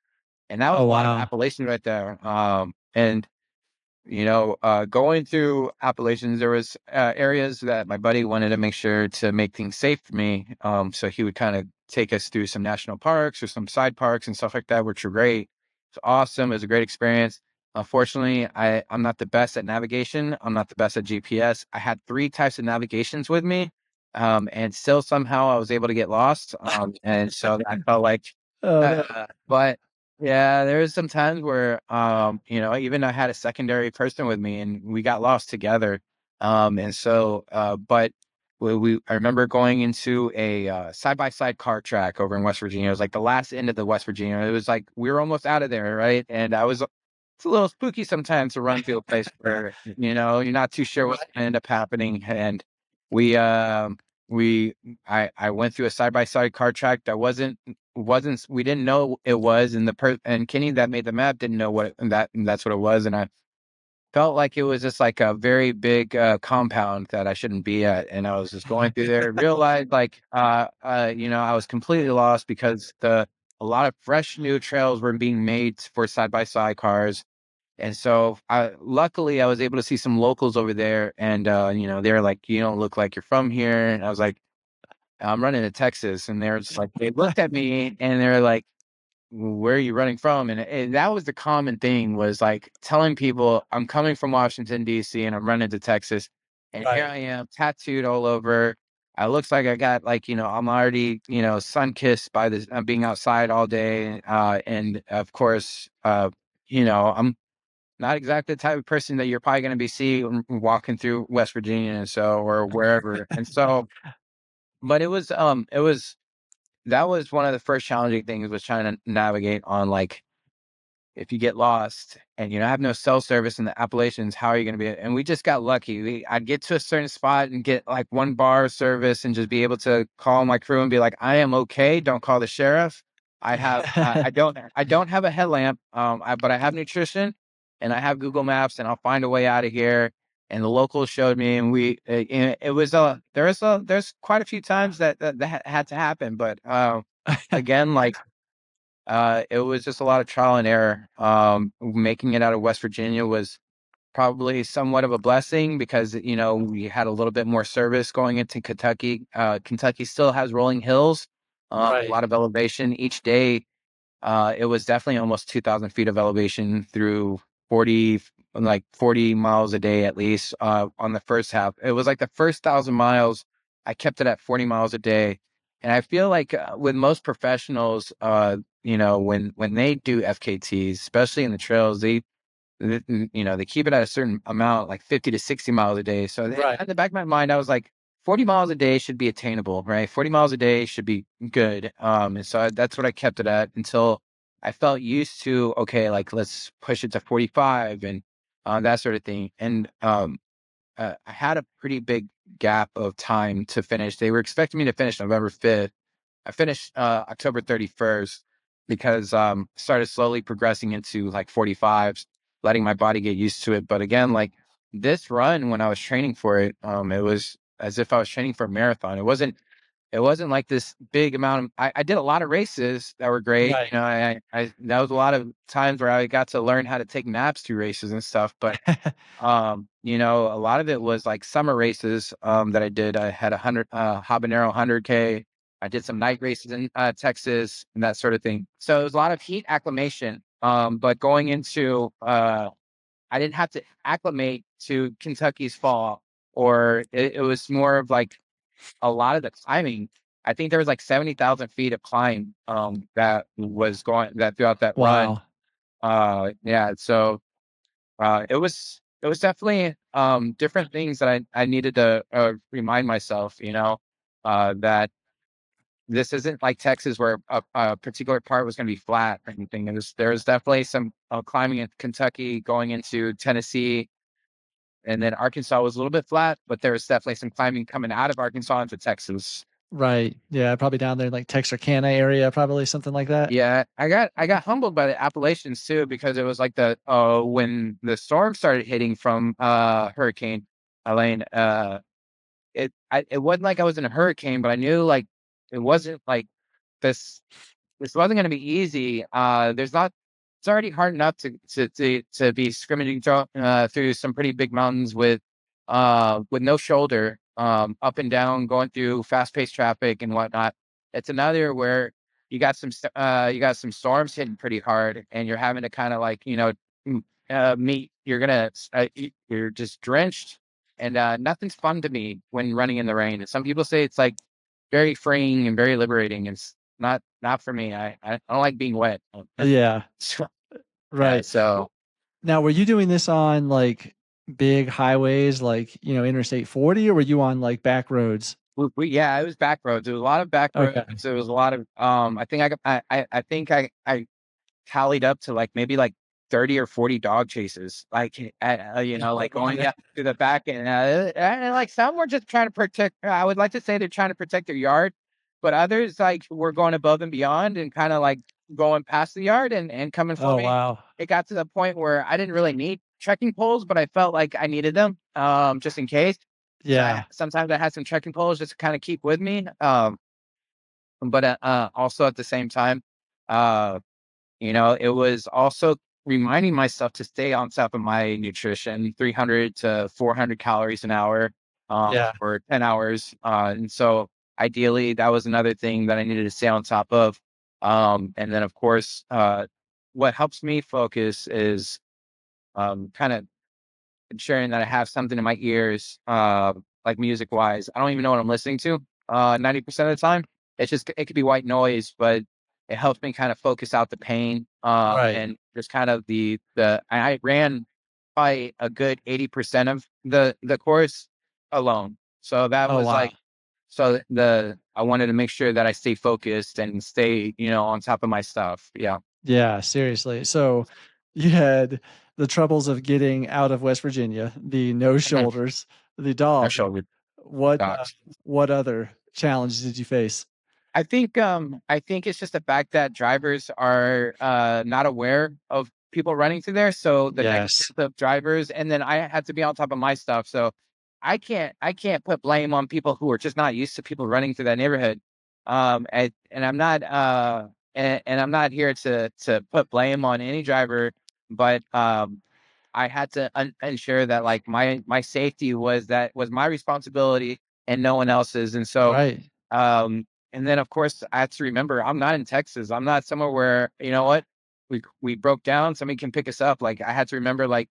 And that was Oh, a lot of wow. Appalachian right there. And going through Appalachians, there was areas that my buddy wanted to make sure to make things safe for me. So he would kind of take us through some national parks or some side parks and stuff like that, which were great. It's awesome. It was a great experience. Unfortunately, I'm not the best at navigation. I'm not the best at GPS. I had 3 types of navigations with me, and still somehow I was able to get lost. And so I felt like, Oh, no. but yeah, there was some times where, even I had a secondary person with me and we got lost together. But I remember going into a side-by-side car track over in West Virginia. It was like the last end of the West Virginia. It was like we were almost out of there, right? And it's a little spooky sometimes to run to a place where, you're not too sure what's going to end up happening. And we, we, I went through a side-by-side car track that wasn't we didn't know it was, and and Kenny that made the map didn't know and that's what it was. And I felt like it was just like a very big compound that I shouldn't be at, and I was just going through there, realized like I was completely lost because a lot of fresh new trails were being made for side by side cars. And so luckily I was able to see some locals over there, and they're like, you don't look like you're from here. And I was like, I'm running to Texas. And they're just like, they looked at me and they're like, where are you running from? And that was the common thing, was like telling people I'm coming from Washington, D.C. and I'm running to Texas. And here Right. I am, tattooed all over. It looks like I got like, I'm already, sun kissed by this, being outside all day. And of course, I'm not exactly the type of person that you're probably going to be seeing walking through West Virginia and so, or wherever. And so, but that was one of the first challenging things, was trying to navigate on, like, if you get lost and you have no cell service in the Appalachians, how are you going to be? And we just got lucky. I'd get to a certain spot and get like one bar of service and just be able to call my crew and be like, I am okay. Don't call the sheriff. I don't have a headlamp. But I have nutrition and I have Google Maps, and I'll find a way out of here. And the locals showed me, and it was, there's quite a few times that had to happen. But, again, like, it was just a lot of trial and error. Making it out of West Virginia was probably somewhat of a blessing because, we had a little bit more service going into Kentucky. Kentucky still has rolling hills, a Right. lot of elevation each day. It was definitely almost 2,000 feet of elevation through 40, like 40 miles a day at least, on the first half. It was like the first 1,000 miles, I kept it at 40 miles a day. And I feel like with most professionals, when they do FKTs, especially in the trails, they keep it at a certain amount, like 50 to 60 miles a day. So Right. at the back of my mind, I was like, 40 miles a day should be attainable, right? 40 miles a day should be good. And so that's what I kept it at until I felt used to, okay, like let's push it to 45 and that sort of thing. And I had a pretty big gap of time to finish. They were expecting me to finish November 5th. I finished October 31st because started slowly progressing into like 45s, letting my body get used to it. But again, like this run, when I was training for it, it was as if I was training for a marathon. It wasn't like this big amount of. I did a lot of races that were great. Right. I that was a lot of times where I got to learn how to take naps through races and stuff. But a lot of it was like summer races that I did. I had habanero 100K. I did some night races in Texas and that sort of thing. So it was a lot of heat acclimation. But going into I didn't have to acclimate to Kentucky's fall, or it was more of like a lot of the climbing. I think there was like 70,000 feet of climb that was going that throughout that run. Wow. Yeah, so it was definitely different things that I needed to remind myself, that this isn't like Texas where a particular part was going to be flat or anything. There was definitely some climbing in Kentucky going into Tennessee, and then Arkansas was a little bit flat, but there was definitely some climbing coming out of Arkansas into Texas. Right. Yeah, probably down there in like Texarkana area, probably something like that. Yeah, I got humbled by the Appalachians too, because it was like when the storm started hitting from Hurricane Elaine. It wasn't like I was in a hurricane, but I knew like it wasn't like this this wasn't going to be easy. There's not. It's already hard enough to be scrimmaging through some pretty big mountains with no shoulder, up and down, going through fast paced traffic and whatnot. It's another where you got some storms hitting pretty hard, and you're having to kind of like meet. You're just drenched, and nothing's fun to me when running in the rain. And some people say it's like very freeing and very liberating. It's not for me. I don't like being wet. Yeah. Yeah, Right. so Now, were you doing this on like big highways, like, Interstate 40, or were you on like back roads? yeah, it was back roads. There was a lot of back roads. Okay. There was a lot of I think I think I tallied up to like maybe like 30 or 40 dog chases, like like going up to the back, and like some were just trying to protect. I would like to say they're trying to protect their yard, but others like were going above and beyond and kind of like going past the yard and coming for Oh, me. wow. It got to the point where I didn't really need trekking poles, but I felt like I needed them, just in case. So Yeah. sometimes I had some trekking poles just to kind of keep with me. But also at the same time, uh, it was also reminding myself to stay on top of my nutrition, 300 to 400 calories an hour, Yeah. for 10 hours. And so ideally, that was another thing that I needed to stay on top of. And then, of course, what helps me focus is kind of ensuring that I have something in my ears, like music wise. I don't even know what I'm listening to 90% of the time. It could be white noise, but it helps me kind of focus out the pain, Right. and just kind of I ran probably a good 80% of the course alone. So that Oh, was wow. like, I wanted to make sure that I stay focused and stay, on top of my stuff. Yeah. Yeah, seriously. So you had the troubles of getting out of West Virginia, the no shoulders, the I dog. showed What docs. what other challenges did you face? I think it's just the fact that drivers are not aware of people running through there. So the Yes. negligence of drivers, and then I had to be on top of my stuff. So I can't put blame on people who are just not used to people running through that neighborhood. And I'm not and I'm not here to put blame on any driver, but I had to ensure that like my safety was my responsibility and no one else's. And so Right. um, and then of course I have to remember I'm not in Texas. I'm not somewhere where, you know what, we broke down, somebody can pick us up. Like I had to remember like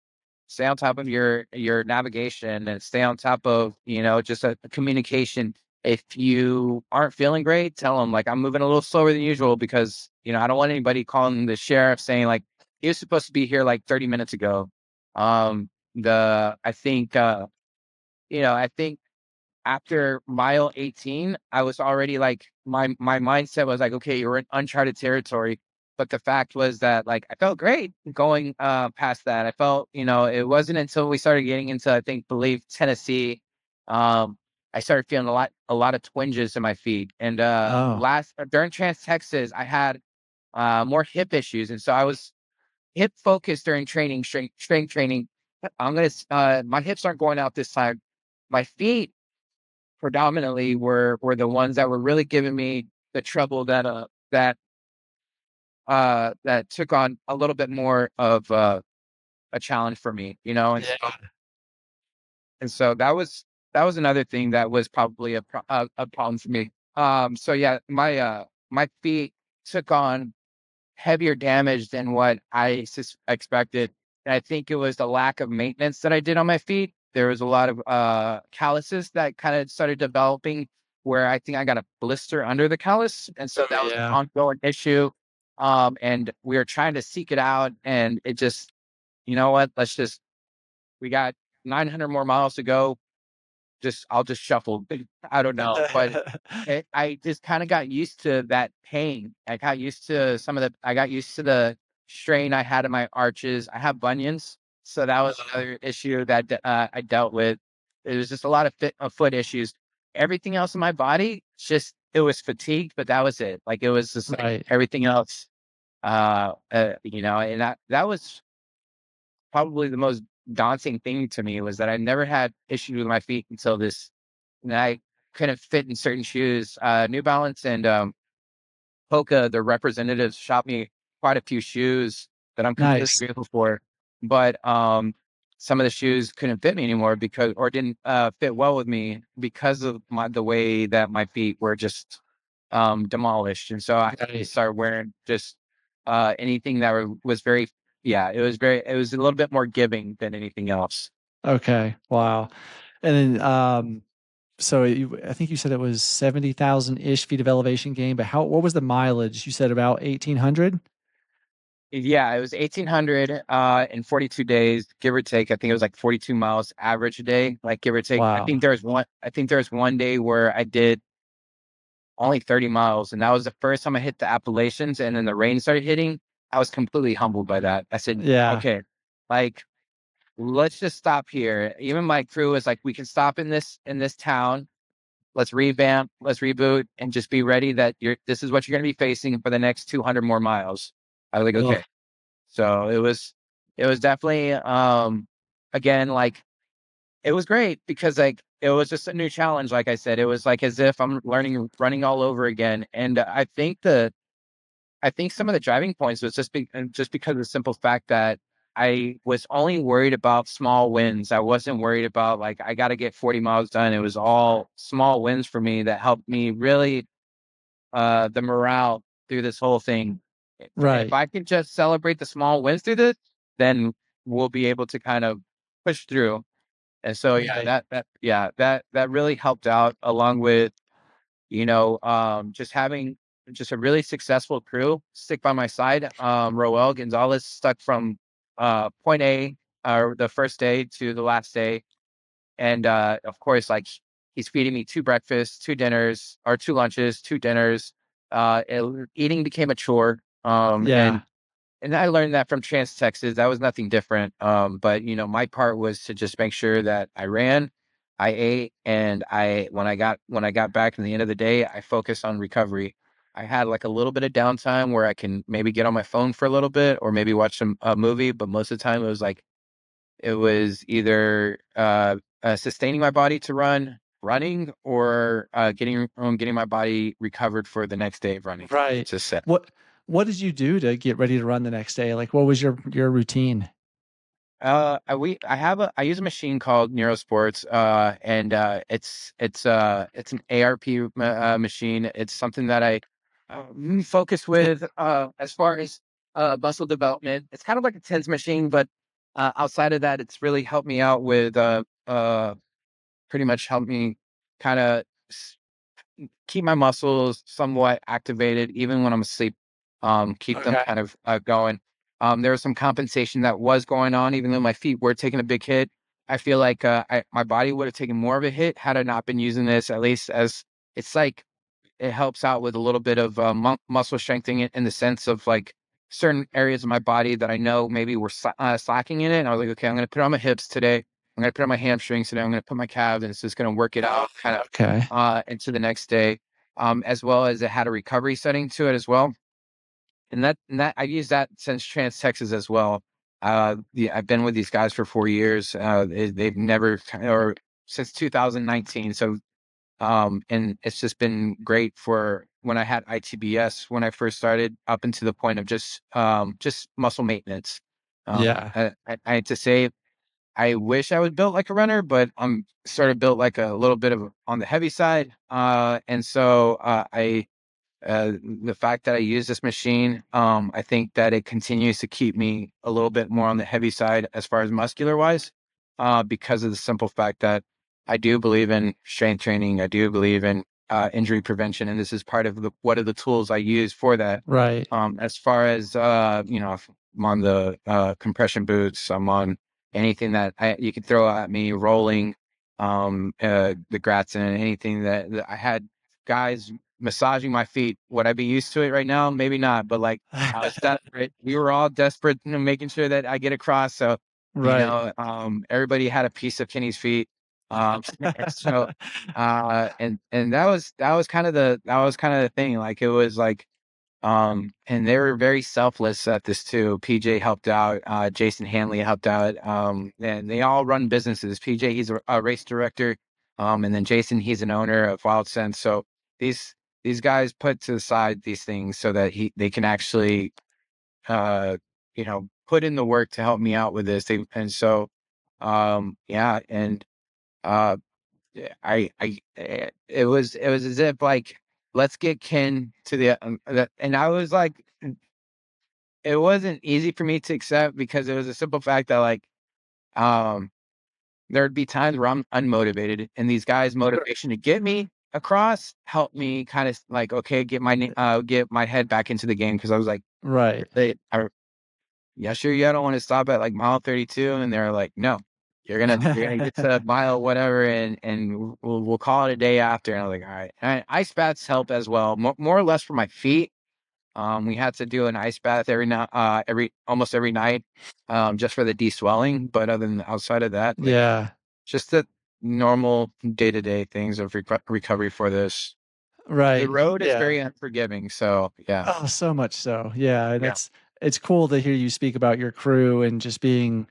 stay on top of your navigation and stay on top of, just a communication. If you aren't feeling great, tell them like I'm moving a little slower than usual because, I don't want anybody calling the sheriff saying like he was supposed to be here like 30 minutes ago. The I think after mile 18, I was already like my mindset was like, okay, you're in uncharted territory. But the fact was that like I felt great going past that. I felt, it wasn't until we started getting into believe Tennessee, um, I started feeling a lot of twinges in my feet. And Oh, last during Trans Texas, I had more hip issues. And so I was hip focused during training, strength training. My hips aren't going out this time. My feet predominantly were the ones that were really giving me the trouble that took on a little bit more of a challenge for me, yeah. and so that was another thing that was probably a problem for me. So yeah, my feet took on heavier damage than what expected. And I think it was the lack of maintenance that I did on my feet. There was a lot of calluses that kind of started developing where I think I got a blister under the callus. And so that was an Yeah. ongoing issue. And we were trying to seek it out. And it just, you know what? We got 900 more miles to go. I'll just shuffle. I don't know. But I just kind of got used to that pain. I got used to the strain I had in my arches. I have bunions. So that was another issue that I dealt with. It was just a lot of foot issues. everything else in my body, just it was fatigued, but that was it. Like it was just like Right. everything else, and that was probably the most daunting thing to me was that I never had issues with my feet until this. And I couldn't fit in certain shoes. New Balance and Hoka, the representatives, shot me quite a few shoes that I'm completely Nice. grateful for. But some of the shoes couldn't fit me anymore because, or didn't fit well with me because of the way that my feet were just demolished. And so I had to Right. start wearing just anything that was very, yeah, it was a little bit more giving than anything else. Okay. Wow. And then, so I think you said it was 70,000 ish feet of elevation gain, but what was the mileage? You said about 1,800? Yeah, it was 1,800 in 42 days, give or take. I think it was like 42 miles average a day, like give or take. Wow. I think there was one day where I did only 30 miles, and that was the first time I hit the Appalachians, and then the rain started hitting. I was completely humbled by that. I said, Yeah. okay, like let's just stop here. Even my crew was like, we can stop in this town. Let's revamp, let's reboot, and just be ready that this is what you're gonna be facing for the next 200 more miles. I was like, Oh, okay. So it was definitely again like it was great because like it was just a new challenge. Like I said, it was like as if I'm learning running all over again. And I think some of the driving points was just because of the simple fact that I was only worried about small wins. I wasn't worried about like I got to get 40 miles done. It was all small wins for me that helped me really the morale through this whole thing. If right. I can just celebrate the small wins through this, then we'll be able to kind of push through. And so, yeah, Right. that really helped out along with, just having just a really successful crew stick by my side. Roel Gonzalez stuck from point A, the first day to the last day. And of course, like he's feeding me two breakfasts, two dinners, or two lunches, two dinners. Eating became a chore. Yeah. And I learned that from Trans Texas. That was nothing different. But my part was to just make sure that I ran, I ate, and when I got back in the end of the day, I focused on recovery. I had like a little bit of downtime where I can maybe get on my phone for a little bit or maybe watch a movie, but most of the time it was either sustaining my body to running, or getting my body recovered for the next day of running. Right. Just set. What what did you do to get ready to run the next day? Like what was your routine? I use a machine called Neurosports, and it's an ARP machine. It's something that I focus with as far as muscle development. It's kind of like a TENS machine, but outside of that, it's really helped me out with pretty much helped me kind of keep my muscles somewhat activated even when I'm asleep. Keep them Okay. kind of going. There was some compensation that was going on, even though my feet were taking a big hit. I feel like my body would have taken more of a hit had I not been using this. At least as it's like it helps out with a little bit of muscle strengthening in the sense of like certain areas of my body that I know maybe were slacking in it. And I was like, okay, I'm going to put it on my hips today. I'm going to put it on my hamstrings today. I'm going to put my calves, and it's just going to work it out kind of Okay. into the next day. As well as it had a recovery setting to it as well. And that I've used that since Trans Texas as well. I've been with these guys for 4 years. They've never, or since 2019. So and it's just been great for when I had ITBS when I first started, up into the point of just muscle maintenance. Yeah. I had to say, I wish I was built like a runner, but I'm sort of built like a little bit of on the heavy side. And so I the fact that I use this machine, I think that it continues to keep me a little bit more on the heavy side as far as muscular wise, because of the simple fact that I do believe in strength training. I do believe in injury prevention, and this is part of what are the tools I use for that. Right. As far as if I'm on the compression boots, I'm on anything that you could throw at me, rolling, the Gratson, anything that I had guys massaging my feet. Would I be used to it right now? Maybe not, but like I was desperate. We were all desperate, making sure that I get across. So, Right. everybody had a piece of Kenny's feet. So, and that was kind of the thing. Like it was like, and they were very selfless at this too. PJ helped out, Jason Hanley helped out, and they all run businesses. PJ, he's a race director, and then Jason, he's an owner of Wild Sense. So these these guys put to the side these things so that they can actually, uh, put in the work to help me out with this. And so, yeah, and uh, it was as if like, let's get Ken to and I was like, it wasn't easy for me to accept because it was a simple fact that like, um, there'd be times where I'm unmotivated and these guys' motivation to get me across helped me kind of like, okay, get my head back into the game. Cause I was like, Right. yeah, sure. Yeah. I don't want to stop at like mile 32. And they're like, no, you're gonna get to mile whatever. And we'll call it a day after. And I was like, all right. And ice baths help as well, more or less for my feet. We had to do an ice bath every night, almost every night, just for the de-swelling. But other than outside of that, like Yeah. just the normal day-to-day things of recovery for this. The Right. road is Yeah. very unforgiving. So yeah, Oh, so much so. Yeah, and yeah, it's cool to hear you speak about your crew and just being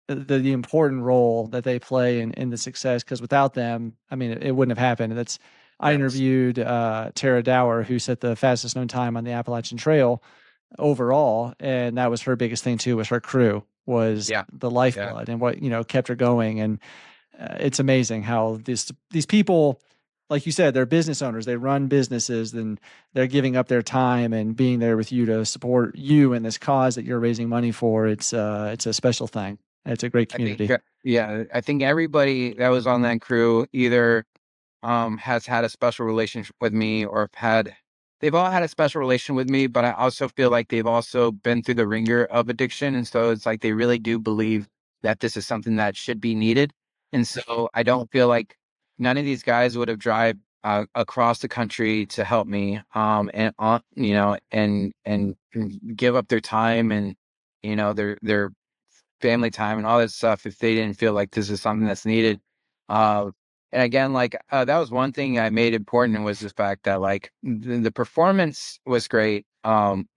the important role that they play in the success. Because without them, I mean, it wouldn't have happened. I yes, interviewed Tara Dower, who set the fastest known time on the Appalachian Trail overall, and that was her biggest thing too. Was her crew was yeah, the yeah. lifeblood and what kept her going. And it's amazing how these people, like you said, they're business owners. They run businesses, and they're giving up their time and being there with you to support you in this cause that you're raising money for. It's a special thing. It's a great I think, community. yeah, I think everybody that was on that crew either has had a special relationship with me or they've all had a special relation with me, but I also feel like they've also been through the ringer of addiction. And so it's like they really do believe that this is something that should be needed. And so I don't feel like none of these guys would have drive across the country to help me, and and give up their time and their family time and all that stuff if they didn't feel like this is something that's needed. Uh, and again, like that was one thing I made important was the fact that like the performance was great, on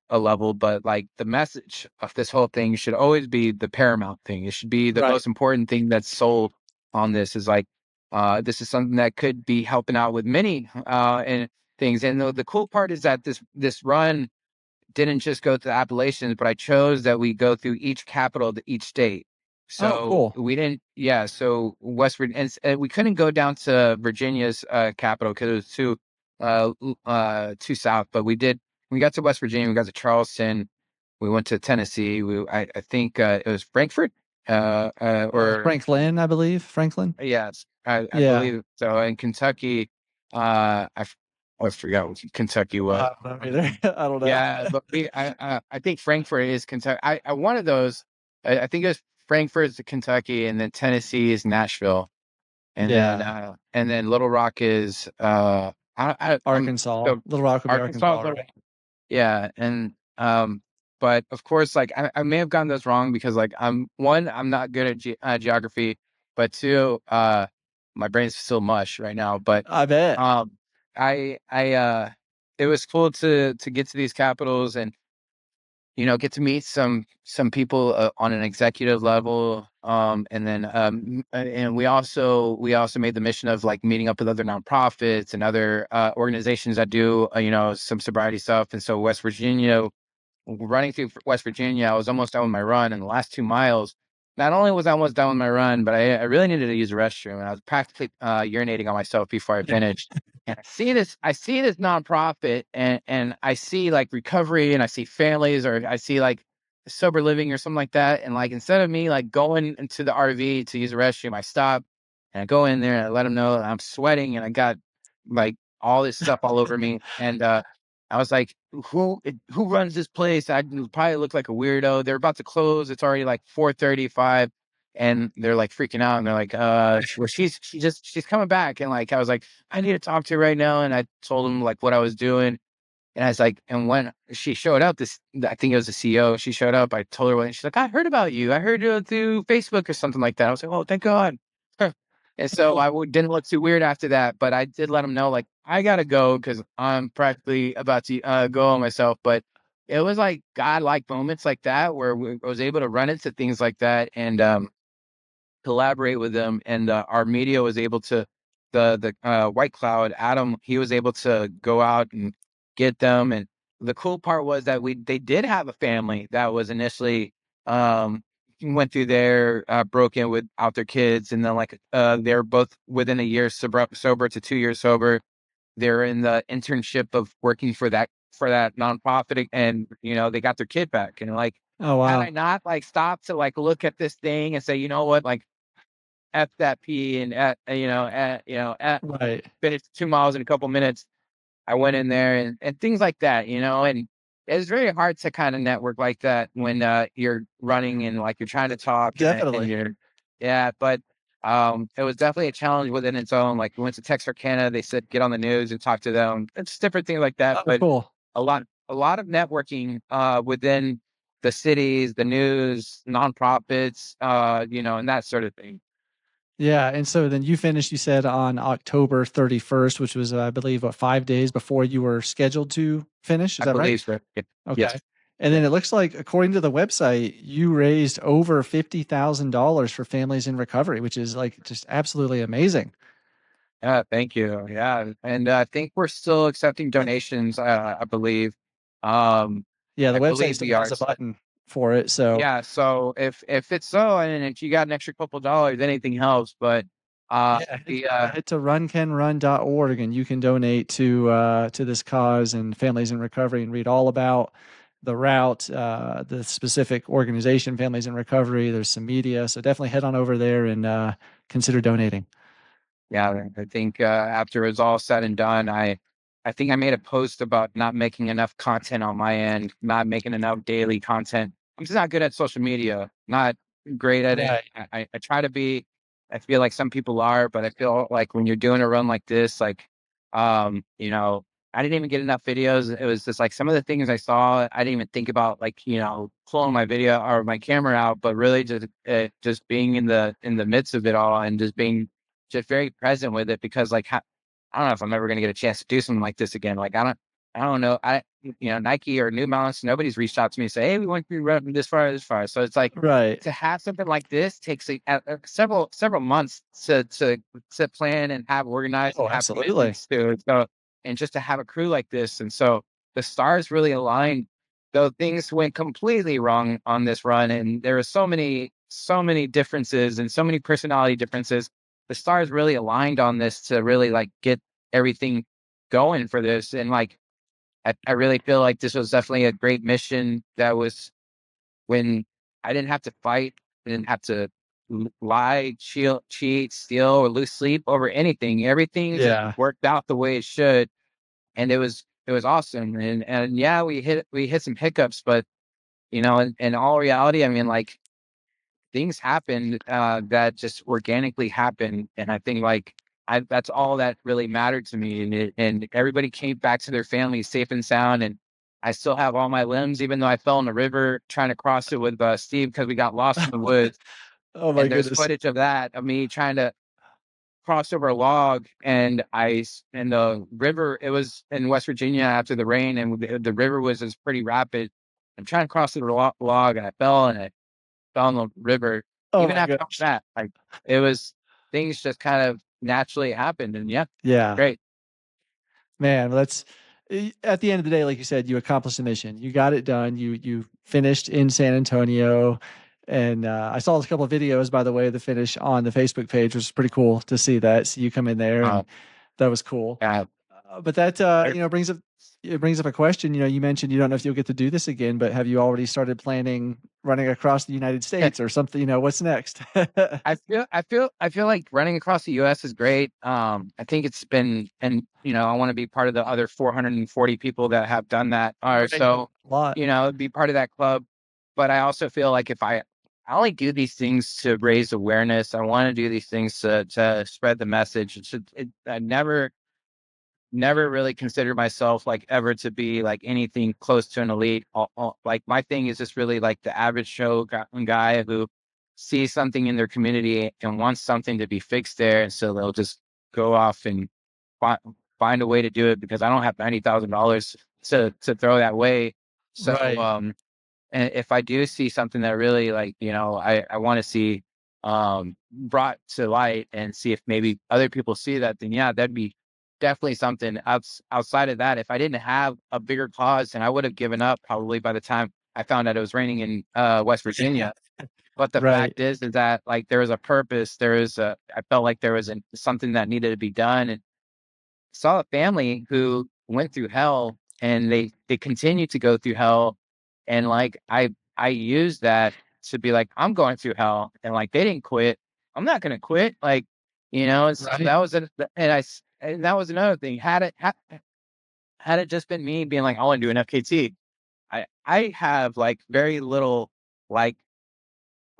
a level, but like the message of this whole thing should always be the paramount thing. It should be the Right. most important thing that's sold on this is like, this is something that could be helping out with many and things. And the cool part is that this run didn't just go to the Appalachians, but I chose that we go through each capital of each state. Oh, So cool. we didn't, yeah. So West Virginia, and we couldn't go down to Virginia's capital because it was too south. But we did. We got to West Virginia. We got to Charleston. We went to Tennessee. I think it was Frankfurt, or Franklin, I believe. Franklin. yes, I Yeah. believe so. In Kentucky, I forgot what Kentucky was. I don't know either. I don't know. Yeah, but I think Frankfurt is Kentucky. I one of those. I think it was Frankfurt is Kentucky, and then Tennessee is Nashville, Yeah. and then Little Rock is I'm Arkansas. so Little Rock would be Arkansas. Arkansas, right? Yeah, and but of course, like I may have gotten this wrong because like I'm not good at geography, but two, my brain's still mush right now. But I bet. um, I it was cool to get to these capitals and get to meet some people on an executive level. And then and we also made the mission of like meeting up with other nonprofits and other organizations that do some sobriety stuff. And so West Virginia, running through West Virginia, I was almost done with my run. And the last 2 miles, not only was I almost done with my run, but I really needed to use the restroom, and I was practically urinating on myself before I finished. And I see this nonprofit, and I see like recovery, and I see families, or I see like sober living or something like that. And like instead of me like going into the RV to use the restroom, I stop and I go in there and I let them know that I'm sweating and I got like all this stuff all over me. And I was like, who runs this place? I probably look like a weirdo. They're about to close. It's already like 4:35, and they're like freaking out. And they're like, well, she's coming back. And like I was like, I need to talk to her right now. And I told them like what I was doing. And I was like, and when she showed up, I think it was the CEO, she showed up, I told her, and she's like, I heard about you. I heard you through Facebook or something like that. I was like, oh, thank God. And so didn't look too weird after that, but I did let him know, like, I gotta go because I'm practically about to go on myself. But it was like God-like moments like that where I was able to run into things like that and collaborate with them. And our media was able to, the White Cloud, Adam, he was able to go out and get them. And the cool part was that they did have a family that was initially um, went through there, broke in without their kids. And then like they're both within a year sober to 2 years sober. They're in the internship of working for that nonprofit, and they got their kid back. And like, Oh had wow. I not like stopped to like look at this thing and say, you know what, like F that P and Right. finished 2 miles in a couple minutes. I went in there and things like that, and it's very hard to kind of network like that when you're running and like you're trying to talk and Definitely. yeah, but it was definitely a challenge within its own. Like we went to Texarkana, they said get on the news and talk to them. It's different things like that, Oh, but cool. a lot of networking within the cities, the news, nonprofits, and that sort of thing. Yeah, and so then you finished, you said, on October 31st, which was, I believe, what, 5 days before you were scheduled to finish? Is I that right? believe so. Yeah. Okay. Yes. And Yeah. then it looks like, according to the website, you raised over $50,000 for families in recovery, which is like just absolutely amazing. Yeah, thank you. Yeah, and I think we're still accepting donations. I believe. Yeah, the I website believe still we are. has a button for it. So, Yeah. So if it's so, and if you got an extra couple dollars, anything helps. But yeah, the head to runcanrun.org and you can donate to this cause and families in recovery and read all about the route, the specific organization, Families in Recovery. There's some media, so definitely head on over there and consider donating. Yeah, I think after it was all said and done, I think I made a post about not making enough content on my end, not making enough daily content. I'm just not good at social media, not great at it. Right. I try to be. I feel like some people are, but I feel like when you're doing a run like this, like, I didn't even get enough videos. It was just like some of the things I saw, I didn't even think about, like, pulling my video or my camera out, but really just being in the midst of it all and just very present with it because like I don't know if I'm ever going to get a chance to do something like this again. Like I don't know. Nike or New Balance, nobody's reached out to me and say, hey, we want you to run this far, this far. So it's like Right. to have something like this takes several months to plan and have organized and Oh, have absolutely. commitments to. So and just to have a crew like this, and so the stars really aligned. Though things went completely wrong on this run, and there were so many differences and so many personality differences, the stars really aligned on this to really like get everything going for this. And like, I really feel like this was definitely a great mission that was when I didn't have to fight, I didn't have to lie, cheat, steal, or lose sleep over anything. Everything just Yeah. worked out the way it should. And it was awesome. And yeah, we hit some hiccups, but in all reality, I mean, like, things happen that just organically happen, and I think like that's all that really mattered to me, and everybody came back to their families safe and sound, and I still have all my limbs, even though I fell in the river trying to cross it with Steve because we got lost in the woods, Oh my and there's goodness. footage of that of me trying to cross over a log and ice and the river. It was in West Virginia after the rain, and the river was pretty rapid. I'm trying to cross the log, and I fell, and I fell in the river. Oh Even my after all gosh. that, like it was things just kind of naturally happened. And yeah, Yeah. great. Man, at the end of the day, like you said, you accomplished the mission. You got it done. You finished in San Antonio, and I saw a couple of videos, by the way, of the finish on the Facebook page, which was pretty cool to see that. See you come in there, Uh, and that was cool. yeah, But that I- brings up a question. You mentioned you don't know if you'll get to do this again, but have you already started planning running across the United States or something? What's next? I feel like running across the U.S. is great. I think it's been, and I want to be part of the other 440 people that have done that, or Right. so, A lot. be part of that club. But I also feel like if I only do these things to raise awareness. I want to do these things to spread the message. I never really considered myself like ever to be like anything close to an elite. Like my thing is just really like the average guy who sees something in their community and wants something to be fixed there. And so they'll just go off and fi- find a way to do it, because I don't have $90,000 to throw that way. So, Right. and if I do see something that really like, I want to see brought to light and see if maybe other people see that, then yeah, that'd be definitely something. Outside of that, if I didn't have a bigger cause, then I would have given up probably by the time I found out it was raining in West Virginia. But the Right. fact is that like there was a purpose, I felt like there was something that needed to be done, and saw a family who went through hell, and they continue to go through hell. And like I used that to be like, I'm going through hell, and like they didn't quit, I'm not going to quit. Like, and so Right. that was and that was another thing. Had it just been me being like, I want to do an FKT, I have like very little like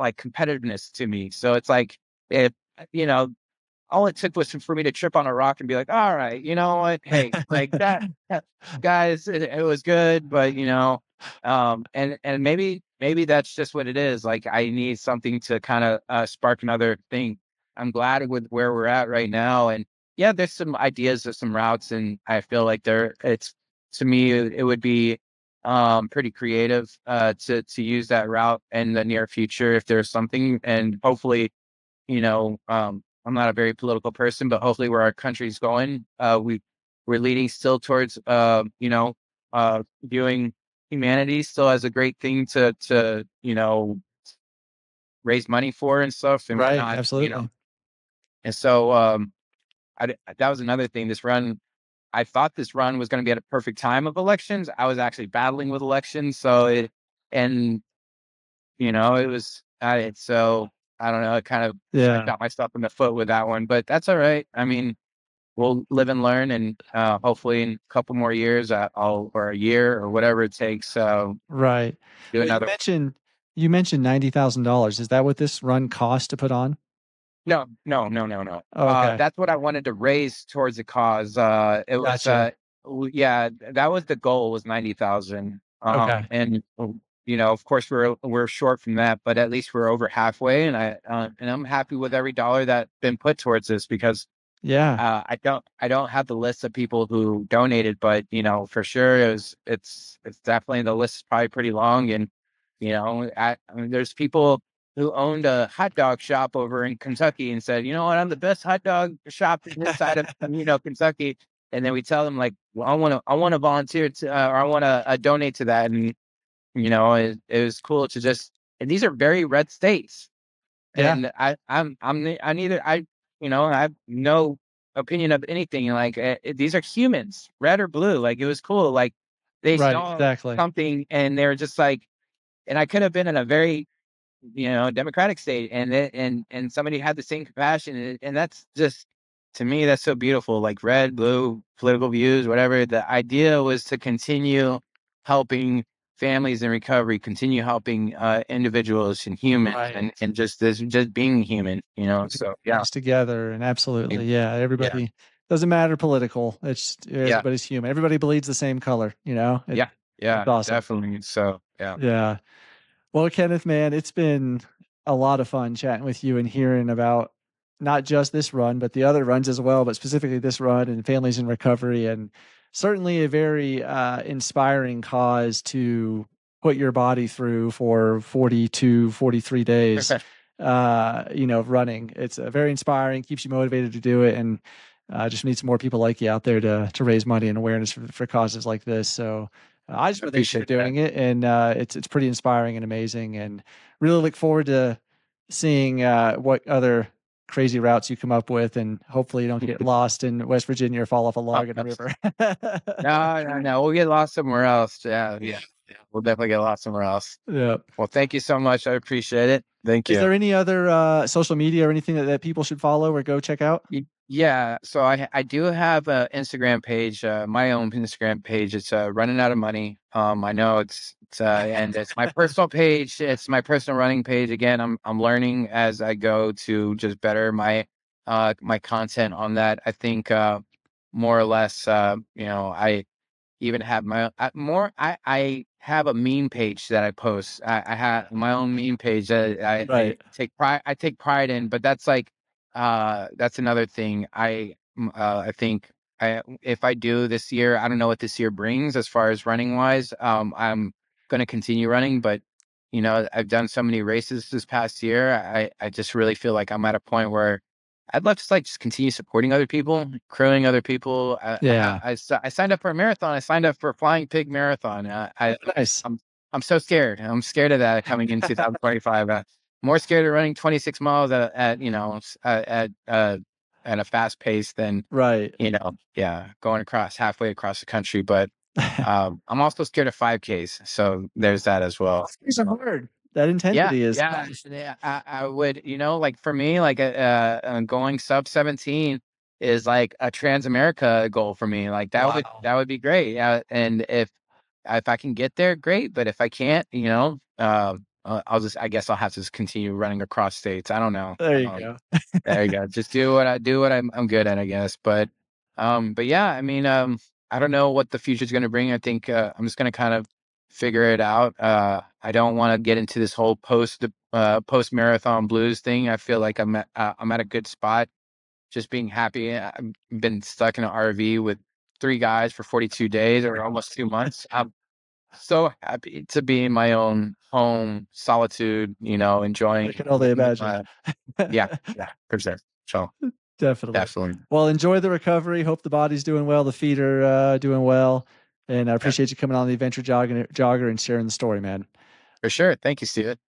competitiveness to me. So it's like, if you know all it took was for me to trip on a rock and be like, all right, you know what? Hey, like that guys, it was good, but and maybe that's just what it is. Like I need something to kind of spark another thing. I'm glad with where we're at right now. And yeah, there's some ideas of some routes, and I feel like it's, to me, it would be pretty creative to use that route in the near future if there's something. And hopefully, I'm not a very political person, but hopefully where our country's going, we're leading still towards, viewing humanity still as a great thing to raise money for and stuff, and Right. whatnot, Absolutely. and so, that was another thing. I thought this run was going to be at a perfect time of elections. I was actually battling with elections. And it was, so I don't know, it kind of, I Yeah. shot myself in the foot with that one, but that's all right. I mean, we'll live and learn, and hopefully in a couple more years, or a year or whatever it takes, Right. do Well, another. you mentioned $90,000. Is that what this run cost to put on? No, no, no, no, no. Oh, okay. That's what I wanted to raise towards the cause. It was, Gotcha. yeah, that was the goal, was 90,000. Okay. And of course we're short from that, but at least we're over halfway. And I'm happy with every dollar that's been put towards this, because Yeah. I don't have the list of people who donated, but for sure it's definitely, the list is probably pretty long. And I mean, there's people who owned a hot dog shop over in Kentucky and said, you know what, I'm the best hot dog shop in this side of Kentucky. And then we tell them like, well, I want to volunteer to, or I want to donate to that. And it was cool to just, and these are very red states. Yeah. And I neither, I have no opinion of anything. Like, these are humans, red or blue. Like, it was cool. Like, they Right. saw Exactly. something, and they were just like, and I could have been in a very, democratic state, and somebody had the same compassion, and that's just, to me, that's so beautiful. Like, red, blue, political views, whatever. The idea was to continue helping families in recovery, continue helping individuals and humans, Right. and just being human. So yeah, Things together, and absolutely. Yeah. yeah, Everybody doesn't matter political. It's yeah, everybody's human. Everybody bleeds the same color, yeah, it's yeah, awesome. definitely. So yeah, Yeah. Well, Kenneth, man, it's been a lot of fun chatting with you and hearing about not just this run, but the other runs as well, but specifically this run and families in recovery, and certainly a very inspiring cause to put your body through for 42, 43 days, running. It's very inspiring, keeps you motivated to do it. And just need some more people like you out there to raise money and awareness for causes like this. So I just I want to thank you for appreciate that. doing it, and it's pretty inspiring and amazing, and really look forward to seeing what other crazy routes you come up with, and hopefully you don't get lost in West Virginia or fall off a log in a river. No, no, no. We'll get lost somewhere else. Yeah, yeah, yeah. We'll definitely get lost somewhere else. Yeah. Well, thank you so much. I appreciate it. Thank Is you. there any other social media or anything that people should follow or go check out? Yeah. So I do have an Instagram page, my own Instagram page. It's Running Out of Money. I know and it's my personal page. It's my personal running page. Again, I'm learning as I go to just better my content on that. I think more or less, I even have my I have a meme page that I post. I have my own meme page that Right. I take pride in, but that's like that's another thing. I think if I do this year, I don't know what this year brings as far as running wise. I'm going to continue running, but I've done so many races this past year. I just really feel like I'm at a point where I'd love to like just continue supporting other people, crewing other people. Yeah. I signed up for a marathon. I signed up for a Flying Pig marathon. Nice. I'm so scared. I'm scared of that coming in 2025. More scared of running 26 miles at a fast pace than Right. going halfway across the country. But I'm also scared of 5Ks. So there's that as well. These are hard. That intensity is. Yeah. I would, like for me, like going sub 17 is like a Trans-America goal for me. Like that would be great. Yeah, and if I can get there, great. But if I can't, I guess I'll have to just continue running across states. I don't know. There you go. There you go. Just do what I'm good at, I guess. But yeah, I mean, I don't know what the future's going to bring. I think I'm just going to kind of figure it out. I don't want to get into this whole post marathon blues thing. I feel like I'm at a good spot. Just being happy. I've been stuck in an RV with 3 guys for 42 days or almost 2 months. I'm so happy to be in my own home, solitude. Enjoying. I can only imagine. Yeah, for sure. So Definitely. Well, enjoy the recovery. Hope the body's doing well. The feet are doing well. And I appreciate you coming on the Adventure Jogger and sharing the story, man. For sure. Thank you, Steven.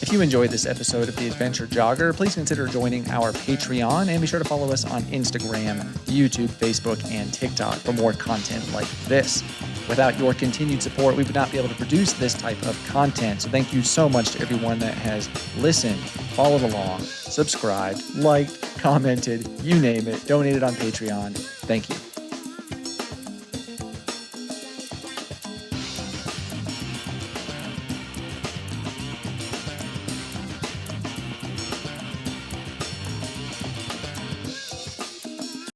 If you enjoyed this episode of The Adventure Jogger, please consider joining our Patreon and be sure to follow us on Instagram, YouTube, Facebook, and TikTok for more content like this. Without your continued support, we would not be able to produce this type of content. So thank you so much to everyone that has listened, followed along, subscribed, liked, commented, you name it, donated on Patreon. Thank you.